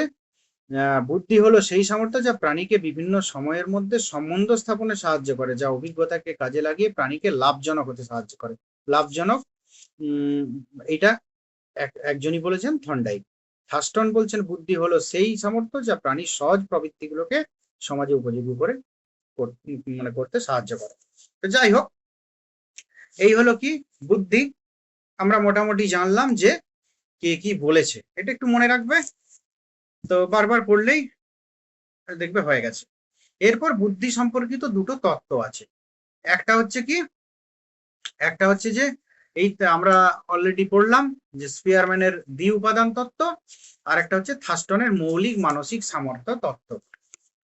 বুদ্ধি হলো সেই সামর্থ্য যা প্রাণীকে বিভিন্ন সময়ের মধ্যে সম্বন্ধ স্থাপনে সাহায্য করে, যা অভিজ্ঞতাকে কাজে লাগিয়ে প্রাণীকে লাভজনক হতে সাহায্য করে। লাভজনক, এটা একজনই বলেছেন, থর্নডাইক। থার্স্টন বলছেন বুদ্ধি হলো সেই সামর্থ্য যা প্রাণীর সহজ প্রবৃত্তিগুলোকে সমাজে উপযোগী করে মানে করতে সাহায্য করে। তো যাই হোক, এই হলো কি বুদ্ধি। আমরা মোটামুটি জানলাম যে কে কি বলেছে, এটা একটু মনে রাখবে, তো বারবার পড়লেই দেখবে হয়ে গেছে। এরপর বুদ্ধি সম্পর্কিত দুটো তত্ত্ব আছে। একটা হচ্ছে কি একটা হচ্ছে যে এই আমরা অলরেডি পড়লাম যে স্পিয়ারম্যানের দ্বি উপাদান তত্ত্ব, আর একটা হচ্ছে থার্স্টনের মৌলিক মানসিক সামর্থ্য তত্ত্ব।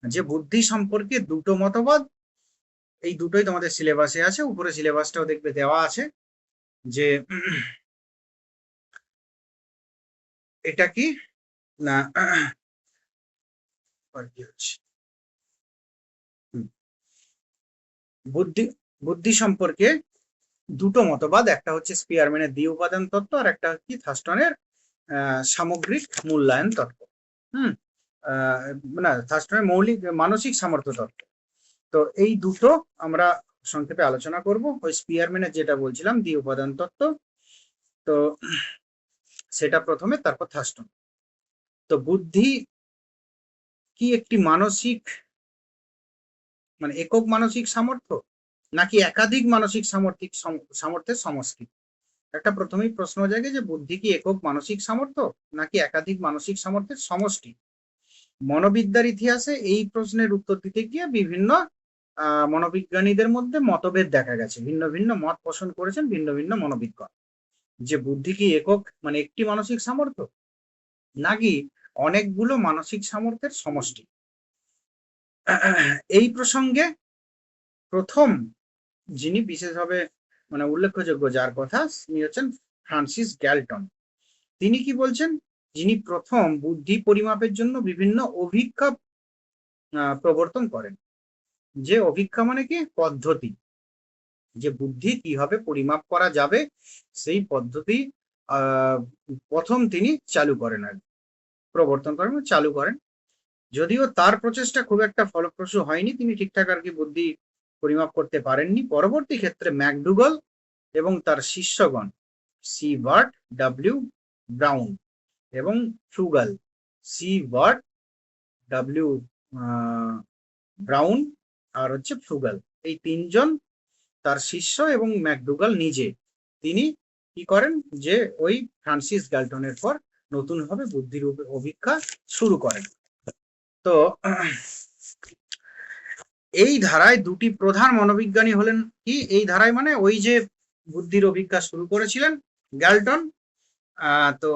যে বুদ্ধি সম্পর্কে দুটো মতবাদ, এই দুটোই তোমাদের সিলেবাসে আছে, উপরে সিলেবাসটাও দেখবে দেওয়া আছে। যে এটা কি না কি হচ্ছে বুদ্ধি বুদ্ধি সম্পর্কে দুটো মতবাদ, একটা হচ্ছে স্পিয়ারম্যানের দ্বি উপাদান তত্ত্ব, আর একটা কি থার্স্টনের সামগ্রিক মূল্যায়ন তত্ত্ব। না, থার্স্টনের মৌলিক মানসিক সামর্থ্য তত্ত্ব। তো এই দুটো আমরা সংক্ষেপে আলোচনা করব। ওই স্পিয়ারম্যানের যেটা বলছিলাম দ্বি উপাদান তত্ত্ব, তো সেটা প্রথমে, তারপর থার্স্টন। তো বুদ্ধি কি একটি মানসিক মানে একক মানসিক সামর্থ্য, নাকি একাধিক মানসিক সামর্থ্যের সমষ্টি? একটা প্রথমেই প্রশ্ন জাগে যে বুদ্ধি কি একক মানসিক সামর্থ্য নাকি একাধিক মানসিক সামর্থ্যের সমষ্টি? মনোবিদ্যার ইতিহাসে এই প্রশ্নের উত্তর দিতে গিয়ে বিভিন্ন মনোবিজ্ঞানীদের মধ্যে মতভেদ দেখা গেছে, ভিন্ন ভিন্ন মত পোষণ করেছেন ভিন্ন ভিন্ন মনোবিজ্ঞান, যে বুদ্ধি কি একক মানে একটি মানসিক সামর্থ্য নাকি অনেকগুলো মানসিক সামর্থ্যের সমষ্টি। এই প্রসঙ্গে প্রথম যিনি বিশেষভাবে মানে উল্লেখযোগ্য যার কথা, তিনি হচ্ছেন ফ্রান্সিস গ্যালটন। তিনি কি বলছেন, যিনি প্রথম বুদ্ধি পরিমাপের জন্য বিভিন্ন অভিক্ষা প্রবর্তন করেন। যে অভিক্ষা মানে কি পদ্ধতি, যে বুদ্ধি কিভাবে পরিমাপ করা যাবে সেই পদ্ধতি প্রথম তিনি চালু করেন, আর প্রবর্তন করেন, চালু করেন। যদিও তার প্রচেষ্টা খুব একটা ফলপ্রসূ হয়নি, তিনি ঠিকঠাক আর কি বুদ্ধি পরিমাপ করতে পারেননি। পরবর্তী ক্ষেত্রে ম্যাকডুগাল এবং তার শিষ্যগণ সিবার্ট ডাব্লিউ ব্রাউন এবং ফ্রুগাল, সিবার্ট ডাব্লিউ ব্রাউন আর হচ্ছে ফ্রুগাল, এই তিনজন তার শিষ্য এবং ম্যাকডুগাল নিজে, তিনি কি করেন যে ওই ফ্রান্সিস গ্যালটনের পর নতুনভাবে বুদ্ধির অভিক্ষা শুরু করেন। তো এই ধারায় দুটি প্রধান মনোবিজ্ঞানী হলেন কি, এই ধারায় মানে ওই যে বুদ্ধির অভিক্ষা শুরু করেছিলেন গ্যালটন, তো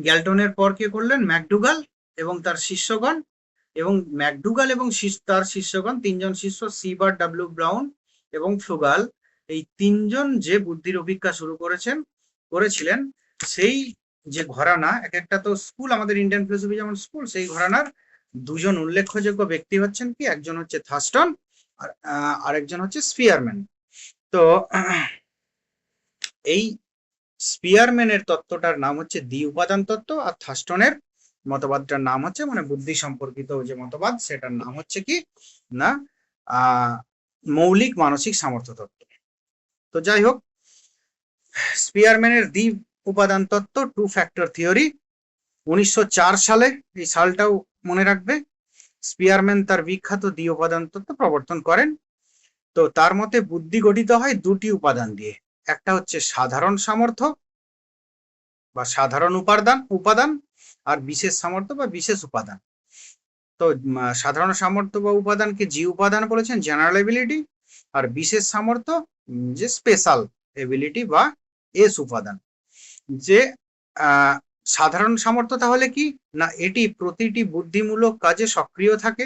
গ্যালটনের পর কে করলেন ম্যাকডুগাল এবং তার শিষ্যগণ, এবং ম্যাকডুগাল এবং তার শিষ্যগণ তিনজন শিষ্য সিবার্ট ডাব্লিউ ব্রাউন এবং ফ্রুগাল, এই তিনজন যে বুদ্ধির অভিক্ষা শুরু করেছিলেন, সেই যে ঘরানা, এক একটা তো স্কুল, আমাদের ইন্ডিয়ান ফিলোসফি যেমন স্কুল, সেই ঘরানার দুজন উল্লেখযোগ্য ব্যক্তি হচ্ছেন কি, একজন হচ্ছে থার্স্টন আর আরেকজন হচ্ছে স্পিয়ারম্যান। তো এই স্পিয়ারম্যানের তত্ত্বটার নাম হচ্ছে দ্বি উপাদান তত্ত্ব, আর থার্স্টনের মতবাদটার নাম হচ্ছে মানে বুদ্ধি সম্পর্কিত যে মতবাদ সেটার নাম হচ্ছে কি না মৌলিক মানসিক সামর্থ্য তত্ত্ব। তো যাই হোক, স্পিয়ারম্যানের দ্বি উপাদান তত্ত্ব, টু ফ্যাক্টর থিওরি, 1904 সালে, এই সালটাও মনে রাখবে, স্পিয়ারম্যান তার বিখ্যাত দ্বি উপাদান তত্ত্ব প্রবর্তন করেন। তো তার মতে বুদ্ধি গঠিত হয় দুটি উপাদান দিয়ে, একটা হচ্ছে সাধারণ সামর্থ্য বা সাধারণ উপাদান আর বিশেষ সামর্থ্য বা বিশেষ উপাদান। তো সাধারণ সামর্থ্য বা উপাদানকে জি উপাদান বলেছেন, জেনারেল এবিলিটি, আর বিশেষ সামর্থ্য যে স্পেশাল এবিলিটি বা এস উপাদান। যে সাধারণ সামর্থ্য তাহলে কি না, এটি প্রতিটি বুদ্ধিমূলক কাজে সক্রিয় থাকে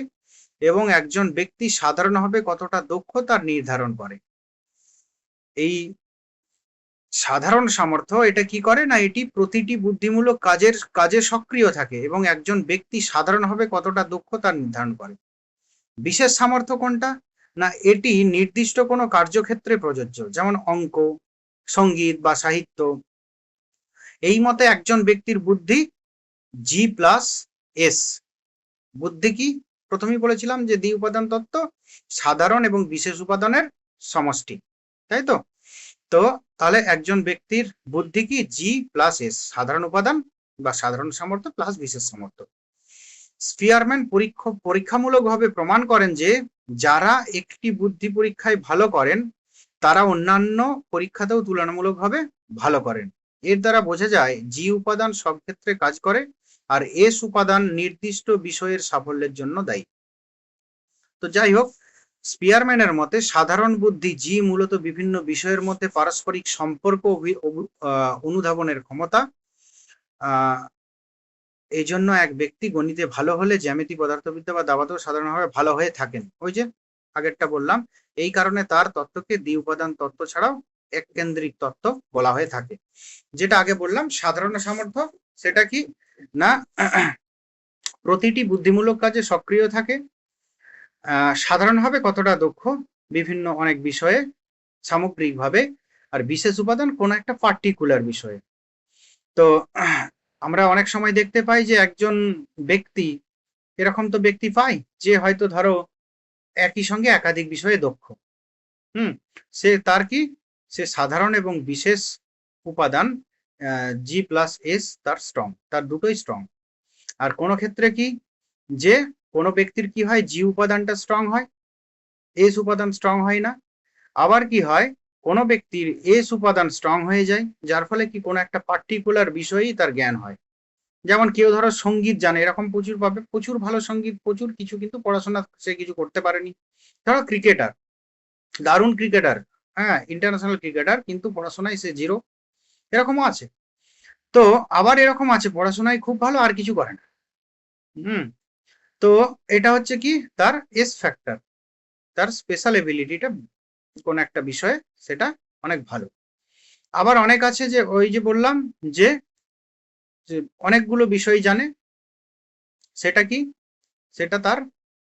এবং একজন ব্যক্তি সাধারণভাবে কতটা দক্ষ তার নির্ধারণ করে। এই সাধারণ সামর্থ্য এটা কি করে না, এটি প্রতিটি বুদ্ধিমূলক কাজে সক্রিয় থাকে এবং একজন ব্যক্তি সাধারণভাবে কতটা দক্ষ তা নির্ধারণ করে। বিশেষ সামর্থ্য কোনটা না, এটি নির্দিষ্ট কোনো কার্যক্ষেত্রে প্রযোজ্য, যেমন অঙ্ক, সঙ্গীত বা সাহিত্য। এই মতে একজন ব্যক্তির বুদ্ধি জি প্লাস এস। বুদ্ধি কি, প্রথমেই বলেছিলাম যে দ্বি উপাদান তত্ত্ব, সাধারণ এবং বিশেষ উপাদানের সমষ্টি, তাই তো। তো তাহলে একজন ব্যক্তির বুদ্ধি কি জি প্লাস এস, সাধারণ উপাদান বা সাধারণ সামর্থ্য প্লাস বিশেষ সামর্থ্য। স্পিয়ারম্যান পরীক্ষামূলকভাবে প্রমাণ করেন যে যারা একটি বুদ্ধি পরীক্ষায় ভালো করেন তারা অন্যান্য পরীক্ষাতেও তুলনামূলকভাবে ভালো করেন। এর দ্বারা বোঝা যায় জি উপাদান সব ক্ষেত্রে কাজ করে আর এস উপাদান নির্দিষ্ট বিষয়ের সাফল্যের জন্য দায়ী। তো যাই হোক, স্পিয়ারম্যানের মতে সাধারণ বুদ্ধি জি মূলত বিভিন্ন বিষয়ের মধ্যে পারস্পরিক সম্পর্ক অনুধাবনের ক্ষমতা। এই জন্য এক ব্যক্তি গণিতে ভালো হলে জ্যামিতি, পদার্থবিদ্যা বা দাবাতেও সাধারণভাবে ভালো হয়ে থাকেন। ওই যে আগেরটা বললাম, এই কারণে তার তত্ত্বকে দ্বি উপাদান তত্ত্ব ছাড়াও এক কেন্দ্রিক তত্ত্ব বলা হয়ে থাকে। যেটা আগে বললাম সাধারণ সামর্থ্য, সেটা কি না প্রতিটি বুদ্ধিমূলক কাজে সক্রিয় থাকে, সাধারণভাবে কতটা দক্ষ বিভিন্ন অনেক বিষয়ে সামগ্রিকভাবে, আর বিশেষ উপাদান কোন একটা পার্টিকুলার বিষয়ে। তো আমরা অনেক সময় দেখতে পাই যে একজন ব্যক্তি, এরকম তো ব্যক্তি পাই যে হয়তো ধরো একই সঙ্গে একাধিক বিষয়ে দক্ষ, সে তার কি সে সাধারণ এবং বিশেষ উপাদান জি প্লাস এস তার স্ট্রং, তার দুটোই স্ট্রং। আর কোনো ক্ষেত্রে কি যে কোনো ব্যক্তির কি হয় জি উপাদানটা স্ট্রং হয়, এস উপাদান স্ট্রং হয় না। আবার কি হয় কোনো ব্যক্তির এস উপাদান স্ট্রং হয়ে যায়, যার ফলে কি কোনো একটা পার্টিকুলার বিষয়েই তার জ্ঞান হয়। যেমন কেউ ধরো সঙ্গীত জানে, এরকম প্রচুর পাবে, প্রচুর ভালো সঙ্গীত, প্রচুর কিছু, কিন্তু পড়াশোনা সে কিছু করতে পারেনি। ধরো ক্রিকেটার, দারুণ ক্রিকেটার, হ্যাঁ ইন্টারন্যাশনাল ক্রিকেটার, কিন্তু পড়াশোনায় সে জিরো, এরকমও আছে। তো আবার এরকম আছে পড়াশোনায় খুব ভালো আর কিছু করে না। তো এটা হচ্ছে কি তার এস ফ্যাক্টর, তার স্পেশাল এবিলিটিটা কোন একটা বিষয়ে সেটা অনেক ভালো। আবার অনেক আছে যে ওই যে বললাম যে অনেকগুলো বিষয় জানে, সেটা কি সেটা তার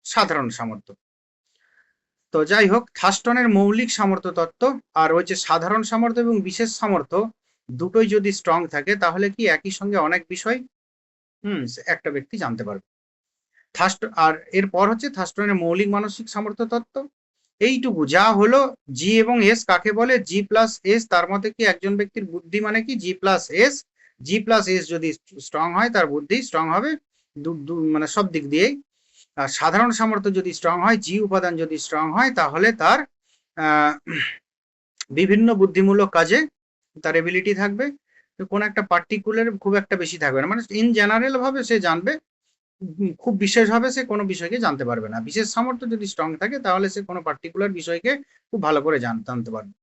সাধারণ সামর্থ্য। তো যাই হোক, থার্স্টনের মৌলিক সামর্থ্য তত্ত্ব আর ওই যে সাধারণ সামর্থ্য এবং বিশেষ সামর্থ্য দুটোই যদি স্ট্রং থাকে তাহলে কি একই সঙ্গে অনেক বিষয় একটা ব্যক্তি জানতে পারবে। আর এরপর হচ্ছে থার্স্টনের মৌলিক মানসিক সামর্থ্য তত্ত্ব। এইটুকু যা হলো জি এবং এস কাকে বলে, জি প্লাস এস, তার মধ্যে কি একজন ব্যক্তির বুদ্ধি মানে কি G plus S, G plus S যদি স্ট্রং হয় তার বুদ্ধি স্ট্রং হবে মানে সব দিক দিয়েই। আর সাধারণ সামর্থ্য যদি স্ট্রং হয়, জি উপাদান যদি স্ট্রং হয়, তাহলে তার বিভিন্ন বুদ্ধিমূলক কাজে তার এবিলিটি থাকবে, কোন একটা পার্টিকুলার খুব একটা বেশি থাকবে না, মানে ইন জেনারেল ভাবে সে জানবে, খুব বিশেষভাবে সে কোনো বিষয়কে জানতে পারবে না। বিশেষ সামর্থ্য যদি স্ট্রং থাকে তাহলে সে কোনো পার্টিকুলার বিষয়কে খুব ভালো করে জানতে পারবে।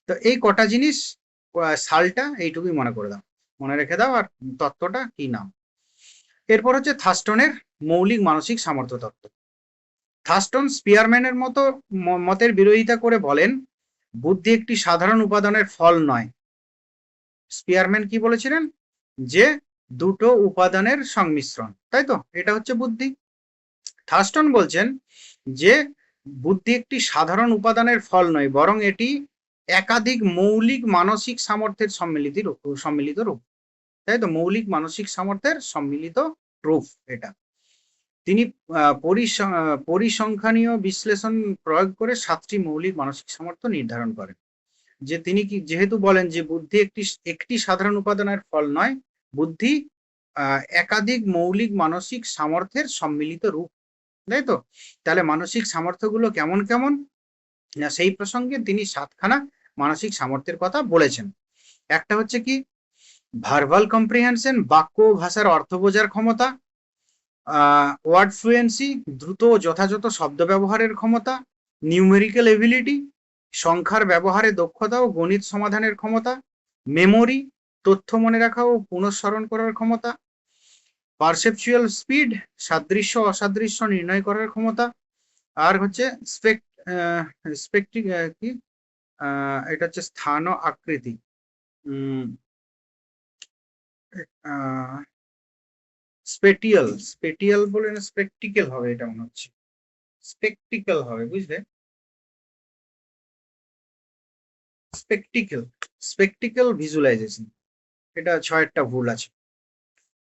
তো এই কটা জিনিস সালটা এইটুকুই মনে করে দাও, মনে রেখে দাও। আর তত্ত্বটা কি নাম। এরপর হচ্ছে থার্স্টনের মৌলিক মানসিক সামর্থ্য তত্ত্ব। থার্স্টন স্পিয়ারম্যানের মতের বিরোধিতা করে বলেন বুদ্ধি একটি সাধারণ উপাদানের ফল নয়। স্পিয়ারম্যান কি বলেছিলেন যে দুটো উপাদানের সংমিশ্রণ, তাই তো, এটা হচ্ছে বুদ্ধি। থার্স্টন বলছেন যে বুদ্ধি একটি সাধারণ উপাদানের ফল নয়, বরং এটি একাধিক মৌলিক মানসিক সামর্থ্যের সম্মিলিত রূপ, তাই তো, মৌলিক মানসিক সামর্থ্যের সম্মিলিত রূপ এটা। তিনি পরিসংখ্যানীয় বিশ্লেষণ প্রয়োগ করে 7টি মৌলিক মানসিক সামর্থ্য নির্ধারণ করেন। যে তিনি কি যেহেতু বলেন যে বুদ্ধি একটি সাধারণ উপাদানের ফল নয়, বুদ্ধি একাধিক মৌলিক মানসিক সামর্থ্যের সম্মিলিত রূপ, তাই তো। তাহলে মানসিক সামর্থ্যগুলো কেমন কেমন না সেই প্রসঙ্গে তিনি 7খানা মানসিক সামর্থ্যের কথা বলেছেন। একটা হচ্ছে কি ভার্বাল কম্প্রিহেনশন, বাক্য ভাষার অর্থ বোঝার ক্ষমতা, ওয়ার্ড ফ্লুয়েন্সি, দ্রুত ও যথাযথ শব্দ ব্যবহারের ক্ষমতা, নিউমেরিক্যাল এবিলিটি, সংখ্যার ব্যবহারে দক্ষতা ও গণিত সমাধানের ক্ষমতা, মেমোরি, তথ্য মনে রাখা ও পুনঃস্মরণ করার ক্ষমতা, পারসেপচুয়াল স্পিড, সাদৃশ্য অসাদৃশ্য নির্ণয় করার ক্ষমতা, আর হচ্ছে কি এটা হচ্ছে স্থান ও আকৃতি, স্পেটিয়াল বলে না, স্পেকটিক্যাল হবে, এটা মনে হচ্ছে স্পেকটিক্যাল হবে, বুঝলে, স্পেকটিক্যাল ভিজুয়ালাইজেশন, এটা 6টা ভুল আছে।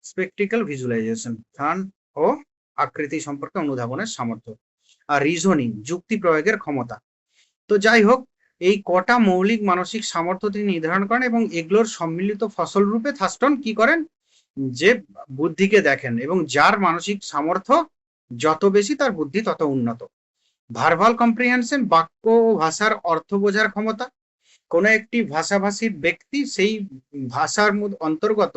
স্পেকটিক্যাল ভিজুয়ালাইজেশন স্থান ও আকৃতি সম্পর্কে অনুধাবনের সামর্থ্য, আর রিজনিং যুক্তি প্রয়োগের ক্ষমতা। তো যাই হোক, এই কটা মৌলিক মানসিক সামর্থ্য তিনি নির্ধারণ করেন এবং এগুলোর সম্মিলিত ফসল রূপে থার্স্টন কি করেন যে বুদ্ধিকে দেখেন, এবং যার মানসিক সামর্থ্য যত বেশি তার বুদ্ধি তত উন্নত। ভার্বাল কম্প্রিহেনশন, বাক্য ও ভাষার অর্থ বোঝার ক্ষমতা, কোন একটি ভাষাভাষীর ব্যক্তি সেই ভাষার অন্তর্গত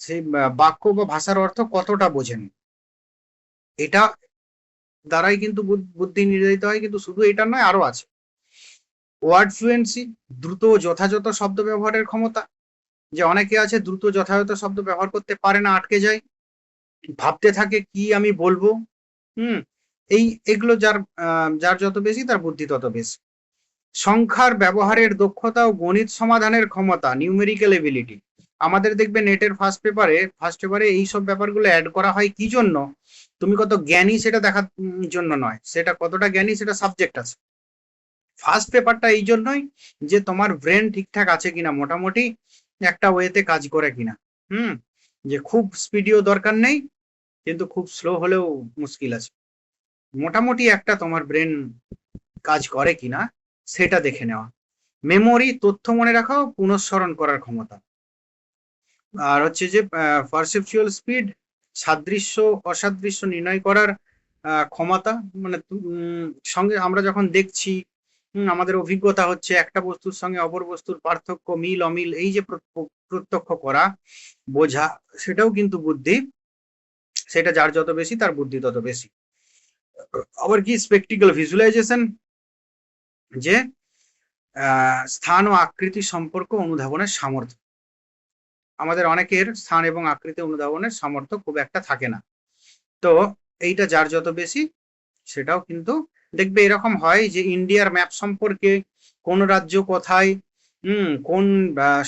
সেই বাক্য বা ভাষার অর্থ কতটা বোঝেন, এটা দ্বারাই কিন্তু বুদ্ধি নির্ধারিত হয়, কিন্তু শুধু এটা নয়, আরো আছে ওয়ার্ড ফ্লুয়েন্সি, দ্রুত ও যথাযথ শব্দ ব্যবহারের ক্ষমতা, যে অনেকে আছে দ্রুত যথাযথ শব্দ ব্যবহার করতে পারে না, আটকে যায়, ভাবতে থাকে কি আমি বলবো। হুম এগুলো যার যার যত বেশি তার বুদ্ধি তত বেশি। সংখ্যার ব্যবহারের দক্ষতা ও গণিত সমাধানের ক্ষমতা, নিউমেরিক্যাল এবিলিটি। আমাদের দেখবে নেটের ফার্স্ট পেপারে এইসব ব্যাপারগুলো অ্যাড করা হয় কি জন্য? তুমি কত জ্ঞানী সেটা দেখার জন্য নয়, সেটা কতটা জ্ঞানী সেটা সাবজেক্ট আছে। ফার্স্ট পেপারটা এই জন্যই যে তোমার ব্রেন ঠিকঠাক আছে কিনা, মোটামুটি একটা ওয়েতে কাজ করে কিনা। যে খুব স্পিডিও দরকার নেই, কিন্তু খুব স্লো হলেও মুশকিল আছে, মোটামুটি একটা তোমার ব্রেন কাজ করে কিনা সেটা দেখে নেওয়া। মেমোরি, তথ্য মনে রাখা ও পুনঃস্মরণ করার ক্ষমতা। আর হচ্ছে যে পারসেপচুয়াল স্পিড, সাদৃশ্য অসাদৃশ্য নির্ণয় করার ক্ষমতা, মানে সঙ্গে আমরা যখন দেখছি আমাদের অভিজ্ঞতা হচ্ছে একটা বস্তুর সঙ্গে অপর বস্তুর পার্থক্য, মিল অমিল, এই যে প্রত্যক্ষ করা, বোঝা, সেটাও কিন্তু বুদ্ধি। সেটা যার যত বেশি তার বুদ্ধি তত বেশি। আবার কি স্পেকটিক্যাল ভিজুয়ালাইজেশন, যে স্থান ও আকৃতি সম্পর্ক অনুধাবনের সামর্থ্য। আমাদের অনেকের স্থান এবং আকৃতি অনুধাবনের সামর্থ্য খুব একটা থাকে না, তো এইটা যার যত বেশি সেটাও কিন্তু দেখবে এরকম হয় যে ইন্ডিয়ার ম্যাপ সম্পর্কে কোন রাজ্য কোথায়, কোন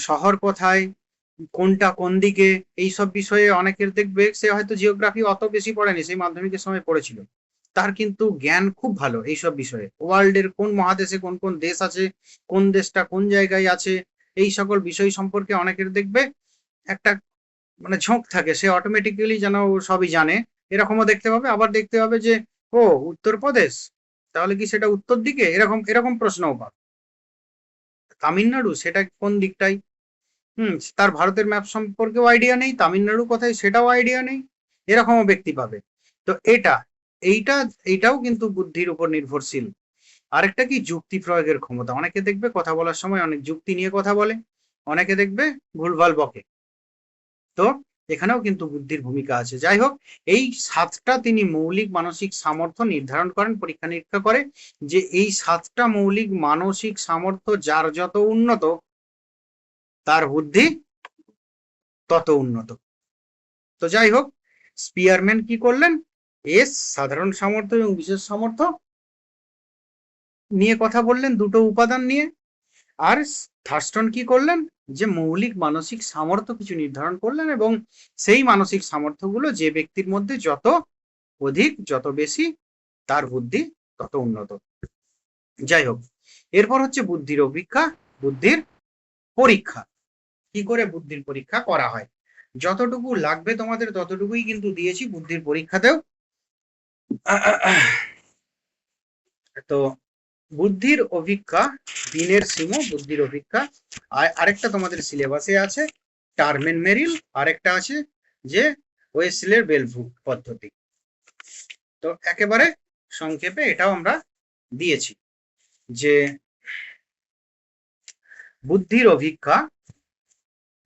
শহর কোথায়, কোনটা কোন দিকে, এইসব বিষয়ে অনেকের দেখবে সে হয়তো জিওগ্রাফি অত বেশি পড়েনি, সেই মাধ্যমিকের সময় পড়েছিল, তার কিন্তু জ্ঞান খুব ভালো এইসব বিষয়ে। ওয়ার্ল্ডের কোন মহাদেশে কোন কোন দেশ আছে, কোন দেশটা কোন জায়গায় আছে, এই সকল বিষয় সম্পর্কে অনেকের দেখবে একটা মানে ঝোঁক থাকে, সে অটোমেটিক্যালি যেন সবই জানে, এরকমও দেখতে পাবে। আবার দেখতে পাবে যে ও উত্তরপ্রদেশ, তাহলে কি সেটা উত্তর দিকে, এরকম এরকম প্রশ্নও পাবে। তামিলনাড়ু সেটা কোন দিকটাই, তার ভারতের ম্যাপ সম্পর্কেও আইডিয়া নেই, তামিলনাড়ু কোথায় সেটাও আইডিয়া নেই, এরকমও ব্যক্তি পাবে। তো এইটাও কিন্তু বুদ্ধির উপর নির্ভরশীল। আরেকটা কি, যুক্তি প্রয়োগের ক্ষমতা। অনেকে দেখবে কথা বলার সময় অনেক যুক্তি নিয়ে কথা বলে, অনেকে দেখবে ভুলভাল বকে, তো এখানেও কিন্তু বুদ্ধির ভূমিকা আছে। যাই হোক, এই 7টা তিনি মৌলিক মানসিক সামর্থ্য নির্ধারণ করেন, পরীক্ষা নিরীক্ষা করে, যে এই 7টা মৌলিক মানসিক সামর্থ্য যার যত উন্নত তার বুদ্ধি তত উন্নত। তো যাই হোক, স্পিয়ারম্যান কি করলেন, সাধারণ সামর্থ্য এবং বিশেষ সামর্থ্য নিয়ে কথা বললেন, দুটো উপাদান নিয়ে। আর থার্স্টন কি করলেন, যে মৌলিক মানসিক সামর্থ্য কিছু নির্ধারণ করলেন, এবং সেই মানসিক সামর্থ্যগুলো যে ব্যক্তির মধ্যে যত অধিক, যত বেশি, তার বুদ্ধি তত উন্নত। যাই হোক, এরপর হচ্ছে বুদ্ধির অভিক্ষা, বুদ্ধির পরীক্ষা। কি করে বুদ্ধির পরীক্ষা করা হয়, যতটুকু লাগবে তোমাদের ততটুকুই কিন্তু দিয়েছি বুদ্ধির পরীক্ষাতেও। তো বুদ্ধির অভিক্ষা, দিনের সীমা, বুদ্ধির অভিক্ষা, আরেকটা তোমাদের সিলেবাসে আছে টারমেন মেরিল, আরেকটা আছে যে ওয়েসলের বেলভুক পদ্ধতি। তো একেবারে সংক্ষেপে এটাও আমরা দিয়েছি, যে বুদ্ধির অভিক্ষা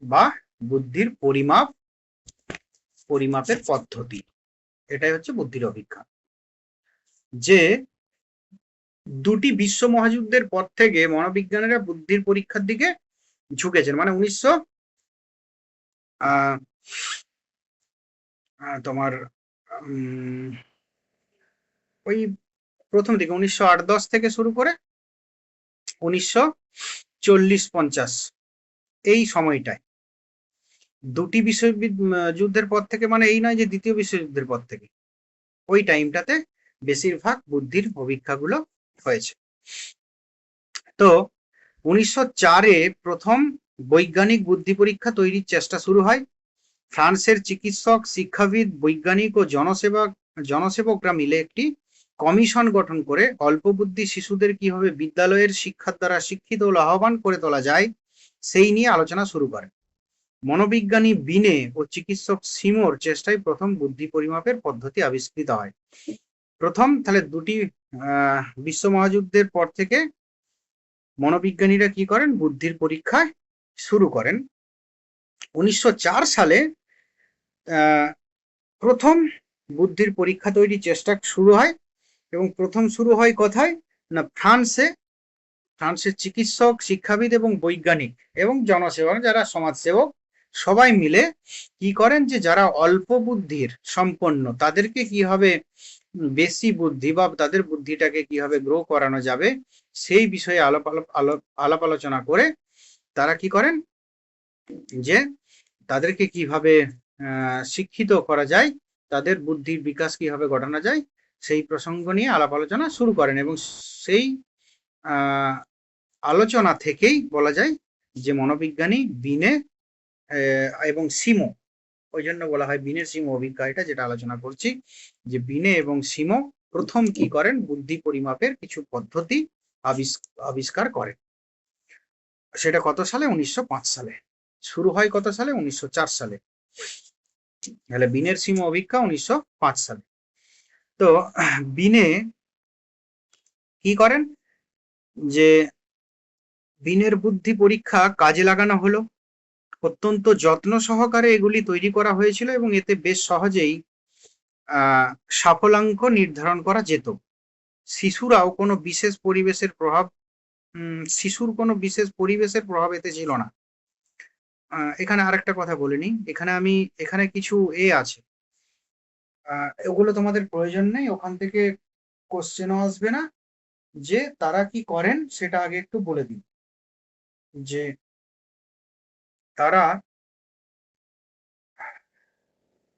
বা বুদ্ধির পরিমাপের পদ্ধতি, এটাই হচ্ছে বুদ্ধির অভিক্ষা। যে দুটি বিশ্ব মহাযুদ্ধের পর থেকে মনোবিজ্ঞানীরা বুদ্ধির পরীক্ষার দিকে ঝুঁকেছেন, মানে তোমার ওই প্রথম দিকে 1908-10 থেকে শুরু করে 1940-50 এই সময়টায়, দুটি বিশ্বযুদ্ধের পর থেকে, মানে এই নয় যে দ্বিতীয় বিশ্বযুদ্ধের পর থেকে, ওই টাইমটাতে বেশিরভাগ বুদ্ধির পরীক্ষাগুলো হয়েছে। তো 1904-এ প্রথম বৈজ্ঞানিক বুদ্ধি পরীক্ষা তৈরির চেষ্টা শুরু হয়। ফ্রান্সের চিকিৎসক, শিক্ষাবিদ, বৈজ্ঞানিক ও জনসেবকরা মিলে একটি কমিশন গঠন করে অল্প বুদ্ধি শিশুদের কিভাবে বিদ্যালয়ের শিক্ষার দ্বারা শিক্ষিত ও লাভবান করে তোলা যায় সেই নিয়ে আলোচনা শুরু করে। মনোবিজ্ঞানী বিনে ও চিকিৎসক সিমোর চেষ্টায় প্রথম বুদ্ধি পরিমাপের পদ্ধতি আবিষ্কৃত হয়। প্রথম তাহলে দুটি বিশ্ব মহাযুদ্ধের পর থেকে মনোবিজ্ঞানীরা কি করেন, বুদ্ধির পরীক্ষা শুরু করেন। 1904 সালে প্রথম বুদ্ধির পরীক্ষা তৈরির চেষ্টা শুরু হয়, এবং প্রথম শুরু হয় কোথায়? না ফ্রান্সে। ফ্রান্সের চিকিৎসক, শিক্ষাবিদ এবং বৈজ্ঞানিক এবং জনসেবক যারা সমাজসেবক সবাই মিলে কি করেন যে যারা অল্প বুদ্ধির সম্পন্ন তাদেরকে কিভাবে বেশি বুদ্ধি বা তাদের বুদ্ধিটাকে কিভাবে গ্রো করানো যাবে সেই বিষয়ে আলাপ আলোচনা করে তারা কি করেন যে তাদেরকে কিভাবে শিক্ষিত করা যায়, তাদের বুদ্ধির বিকাশ কিভাবে ঘটানো যায় সেই প্রসঙ্গ নিয়ে আলাপ আলোচনা শুরু করেন। এবং সেই আলোচনা থেকেই বলা যায় যে মনোবিজ্ঞানী বিনে এবং সিমো, ওই জন্য বলা হয় বিনে সিমো অভিজ্ঞা, এটা যেটা আলোচনা করছি যে বিনে এবং সিমো প্রথম কি করেন বুদ্ধি পরিমাপের কিছু পদ্ধতি আবিষ্কার করেন। সেটা কত সালে? 1905 সালে। শুরু হয় কত সালে? 1904 সালে। তাহলে বিনের সিমো অভিজ্ঞা 1905 সালে। তো বিনে কি করেন যে বিনের বুদ্ধি পরীক্ষা কাজে লাগানো হলো। অত্যন্ত যত্ন সহকারে এগুলি তৈরি করা হয়েছিল এবং এতে বেশ সহজেই সাফল্যাঙ্ক নির্ধারণ করা যেত। শিশুরাও কোনো বিশেষ পরিবেশের প্রভাব শিশুর কোনো বিশেষ পরিবেশের প্রভাব এতে ছিল না। এখানে আরেকটা কথা বলিনি, এখানে কিছু আছে, ওগুলো তোমাদের প্রয়োজন নেই, ওখান থেকে কোশ্চেনও আসবে না। যে তারা কি করেন সেটা আগে একটু বলে দিই, যে তারা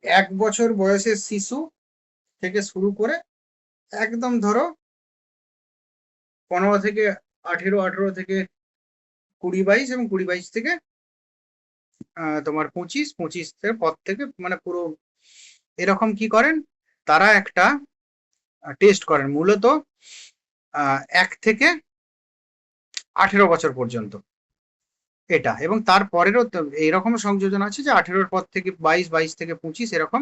1 বছর বয়সের শিশু থেকে শুরু করে একদম ধরো 15 থেকে 18, 18 থেকে 20-22 এবং 20-22 থেকে তোমার 25 থেকে পর থেকে মানে পুরো এরকম কি করেন তারা একটা টেস্ট করেন মূলত 1 থেকে 18 বছর পর্যন্ত এটা, এবং তারপরেরও এইরকম সংযোজন আছে যে 18-র পর থেকে 22, 22 থেকে 25 এরকম।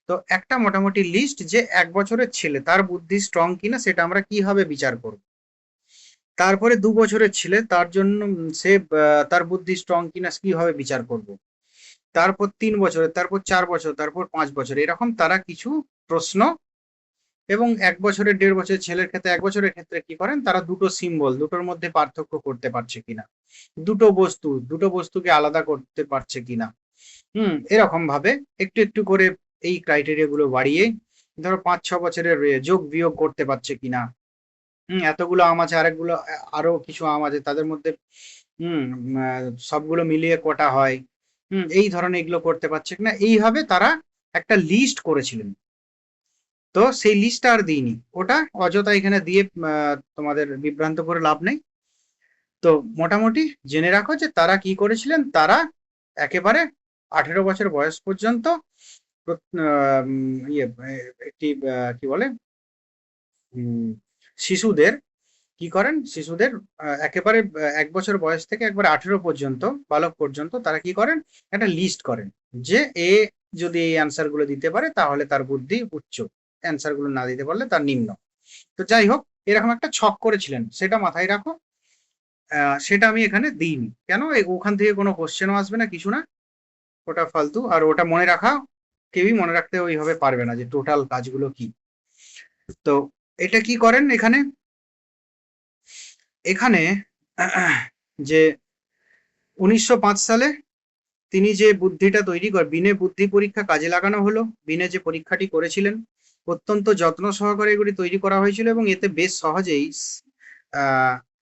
তো একটা মোটামুটি লিস্ট যে 1 বছরের ছেলে তার বুদ্ধি স্ট্রং কিনা সেটা আমরা কিভাবে বিচার করব। তারপরে 2 বছরের ছেলে তার জন্য সে তার বুদ্ধি স্ট্রং কিনা কিভাবে বিচার করব। তারপর 3 বছরের, তারপর 4 বছর, তারপর 5 বছর, এরকম তারা কিছু প্রশ্ন, এবং 1 বছরের 1.5 বছরের ছেলের ক্ষেত্রে 1 বছরের ক্ষেত্রে কি করেন তারা দুটো সিম্বল, দুটোর মধ্যে পার্থক্য করতে পারছে কিনা, দুটো বস্তুকে আলাদা করতে পারছে কিনা, এরকম ভাবে একটু একটু করে এই ক্রাইটেরিয়া গুলো বাড়িয়ে ধরো 5-6 বছরের যোগ বিয়োগ করতে পারছে কিনা, এতগুলো আম আছে আরেকগুলো আরো কিছু আম আছে তাদের মধ্যে সবগুলো মিলিয়ে কটা হয়, এই ধরনের এগুলো করতে পারছে কিনা, এইভাবে তারা একটা লিস্ট করেছিলেন। তো সেই লিস্টটা আর দিইনি, ওটা অযথা এখানে দিয়ে তোমাদের বিভ্রান্ত করে লাভ নেই। তো মোটামুটি জেনে রাখো যে তারা কি করেছিলেন, তারা একেবারে 18 বছর বয়স পর্যন্ত একটি কি বলে শিশুদের কি করেন, শিশুদের একেবারে 1 বছর বয়স থেকে একবারে 18 পর্যন্ত বালক পর্যন্ত তারা কি করেন একটা লিস্ট করেন যে এ যদি এই অ্যান্সার গুলো দিতে পারে তাহলে তার বুদ্ধি উচ্চ, অ্যান্সার গুলো না দিতে পারলে তার নিম্ন। তো যাই হোক এরকম একটা ছক করেছিলেন, সেটা মাথায় রাখো। সেটা আমি এখানে দিইনি কেন, ওখান থেকে কোনো কোশ্চেনও আসবে না, কিছু না, ওটা ফালতু। আর ওটা মনে রাখা কেউই মনে রাখতে ওইভাবে পারবে না যে টোটাল কাজগুলো কি। তো এটা কি করেন এখানে যে 1905 সালে তিনি যে বুদ্ধিটা তৈরি করেন, বিনে বুদ্ধি পরীক্ষা কাজে লাগানো হলো। বিনে যে পরীক্ষাটি করেছিলেন অত্যন্ত যত্ন সহকারে এগুলি তৈরি করা হয়েছিল এবং এতে বেশ সহজেই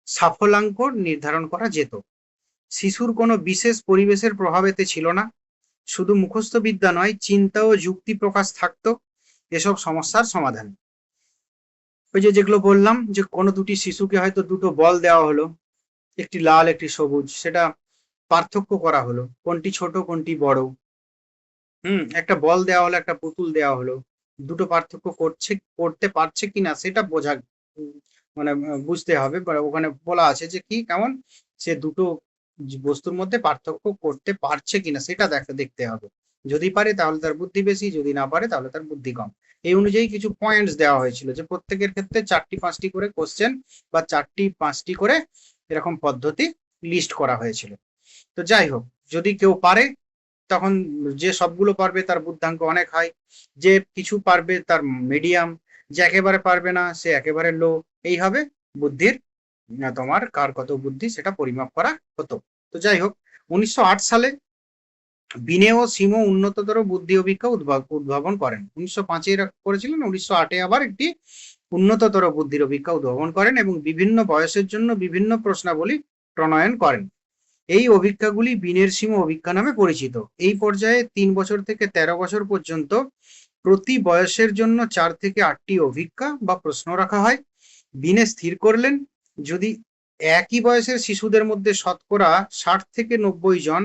সাফল্যাঙ্ক নির্ধারণ করা যেত। শিশুর কোনো বিশেষ পরিবেশের প্রভাব এতে ছিল না। শুধু মুখস্থ বিদ্যা নয়, চিন্তা ও যুক্তি প্রকাশ থাকতো এসব সমস্যার সমাধান। ওই যে যেগুলো বললাম যে কোনো দুটি শিশুকে হয়তো দুটো বল দেওয়া হলো, একটি লাল একটি সবুজ, সেটা পার্থক্য করা হলো কোনটি ছোট কোনটি বড়, একটা বল দেওয়া হলো একটা পুতুল দেওয়া হলো, দুটো পার্থক্য করতে পারছে কিনা সেটা বোঝা মানে বুঝতে হবে। ওখানে বলা আছে যে কি কেমন সে দুটো বস্তুর মধ্যে পার্থক্য করতে পারছে কিনা সেটা দেখতে হবে। যদি পারে তাহলে তার বুদ্ধি বেশি, যদি না পারে তাহলে তার বুদ্ধি কম। এই অনুযায়ী কিছু পয়েন্টস দেওয়া হয়েছিল যে প্রত্যেকের ক্ষেত্রে 4টি-5টি করে কোশ্চেন বা 4টি-5টি করে এরকম পদ্ধতি লিস্ট করা হয়েছিল। তো যাই হোক যদি কেউ পারে তখন যে সবগুলো পারবে তার বুদ্ধাঙ্ক অনেক হয়, যে কিছু পারবে তার মিডিয়াম, যে একেবারে পারবে না, সে একেবারে লো, এই হবে বুদ্ধির তোমার কার কত বুদ্ধি সেটা পরিমাপ করা হতো। তো যাই হোক, 1908 সালে বিনে ও সিমো উন্নততর বুদ্ধি অভিজ্ঞা উদ্ভাবন করেন। 1905-এ করেছিলেন, 1908-এ আবার একটি উন্নততর বুদ্ধির অভিজ্ঞা উদ্ভাবন করেন এবং বিভিন্ন বয়সের জন্য বিভিন্ন প্রশ্নাবলী প্রণয়ন করেন। এই অভিজ্ঞাগুলি বিনের সীমা অভিজ্ঞা নামে পরিচিত। এই পর্যায়ে 3 বছর থেকে 13 বছর পর্যন্ত প্রতি বয়সের জন্য 4 থেকে 8টি অভিজ্ঞা বা প্রশ্ন রাখা হয়। বিনে স্থির করলেন, যদি একই বয়সের শিশুদের মধ্যে শতকরা 60 থেকে 90 জন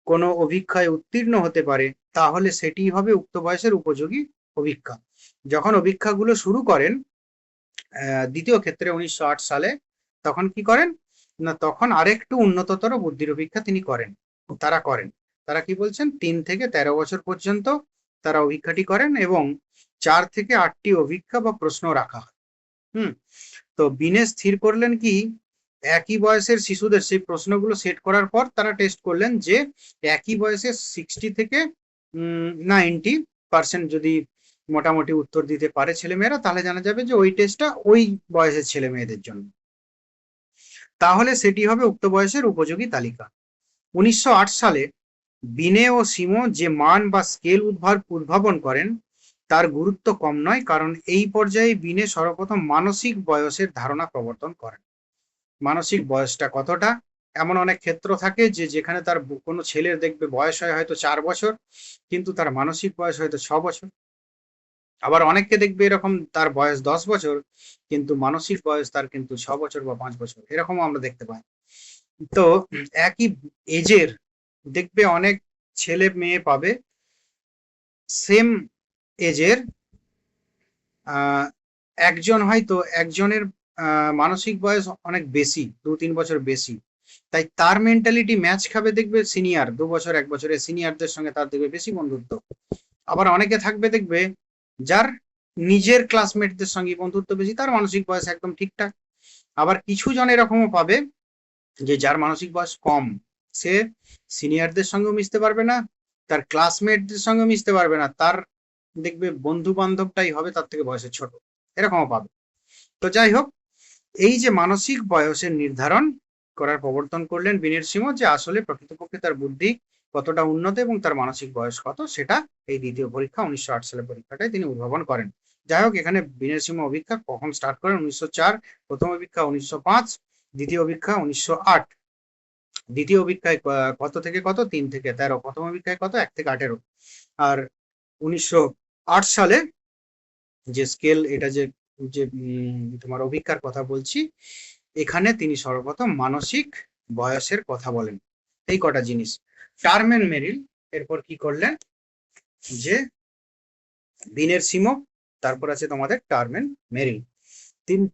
কোনো অভিজ্ঞায় উত্তীর্ণ হতে পারে, তাহলে সেটি হবে উক্ত বয়সের উপযোগী অভিজ্ঞা। যখন অভিজ্ঞাগুলো শুরু করেন দ্বিতীয় ক্ষেত্রে 1908 সালে, তখন কি করেন না, তখন আরেকটু উন্নততর বুদ্ধির অভিজ্ঞা তিনি করেন, তারা কি বলছেন, 3 থেকে 13 বছর পর্যন্ত তারা অভিজ্ঞাটি করেন এবং 4 থেকে 8টি অভিজ্ঞা বা প্রশ্ন রাখা হয়। তো বিনে স্থির করলেন কি, একই বয়সের শিশুদের সেই প্রশ্নগুলো সেট করার পর তারা টেস্ট করলেন যে একই বয়সে 60 থেকে 90% যদি মোটামুটি উত্তর দিতে পারে ছেলেমেয়েরা, তাহলে জানা যাবে যে ওই টেস্টটা ওই বয়সের ছেলে মেয়েদের জন্য, তাহলে সেটি হবে উক্ত বয়সের উপযোগী তালিকা। 1908 সালে বিনে ও সিমো যে মান বা স্কেল উদ্ভাবন করেন তার গুরুত্ব কম নয়, কারণ এই পর্যায়ে বিনে সর্বপ্রথম মানসিক বয়সের ধারণা প্রবর্তন করেন। মানসিক বয়সটা কতটা, এমন অনেক ক্ষেত্র থাকে যে যেখানে তার কোনো ছেলের দেখবে বয়স হয় হয়তো 4 বছর, কিন্তু তার মানসিক বয়স হয়তো 6 বছর। আবার অনেককে দেখবে এরকম তার বয়স 10 বছর, কিন্তু মানসিক বয়স তার কিন্তু 6 বছর বা 5 বছর, এরকমও আমরা দেখতে পাই। তো একই এজের দেখবে অনেক ছেলে মেয়ে পাবে, সেম এজের একজন হয়তো একজনের মানসিক বয়স অনেক বেশি, 2-3 বছর বেশি, তাই তার মেন্টালিটি ম্যাচ খাবে, দেখবে সিনিয়র 2 বছর 1 বছরের সিনিয়রদের সঙ্গে তার দেখবে বেশি বন্ধুত্ব। আবার অনেকে থাকবে দেখবে যার নিজের ক্লাসমেটদের সঙ্গে বন্ধুত্ব বেশি, তার মানসিক বয়স একদম ঠিকঠাক। আবার কিছু জন এরকমও পাবে যে যার মানসিক বয়স কম, সে সিনিয়রদের সঙ্গেও মিশতে পারবে না, তার ক্লাসমেটদের সঙ্গে মিশতে পারবে না, তার দেখবে বন্ধু বান্ধবটাই হবে তার থেকে বয়সে ছোট, এরকমও পাবে। তো যাই হোক, এই যে মানসিক বয়সের নির্ধারণ করার প্রবর্তন করলেন বিনের সিমো, যে আসলে প্রকৃতপক্ষে তার বুদ্ধি কতটা উন্নত এবং তার মানসিক বয়স কত, সেটা এই দ্বিতীয় পরীক্ষা 1908 সালের পরীক্ষাটাই তিনি উদ্ভাবন করেন। যাই হোক, এখানে বিনের সিমো অভিজ্ঞা কখন স্টার্ট করেন, 1904, প্রথম অভিজ্ঞা 1905, দ্বিতীয় অভিজ্ঞা 1908। দ্বিতীয় অভিজ্ঞায় কত থেকে কত, 3 থেকে 13, প্রথম অভিজ্ঞায় কত, 1 থেকে 18। আর 1908 সালে যে স্কেল, এটা যে যে তোমার অভিজ্ঞার কথা বলছি, এখানে তিনি সর্বপ্রথম মানসিক বয়সের কথা বলেন। এই কটা জিনিস। টারম্যান মেরিল এরপর কি করলেন, যে বিনের সিমো, তারপর আছে তোমাদের টারম্যান মেরিল,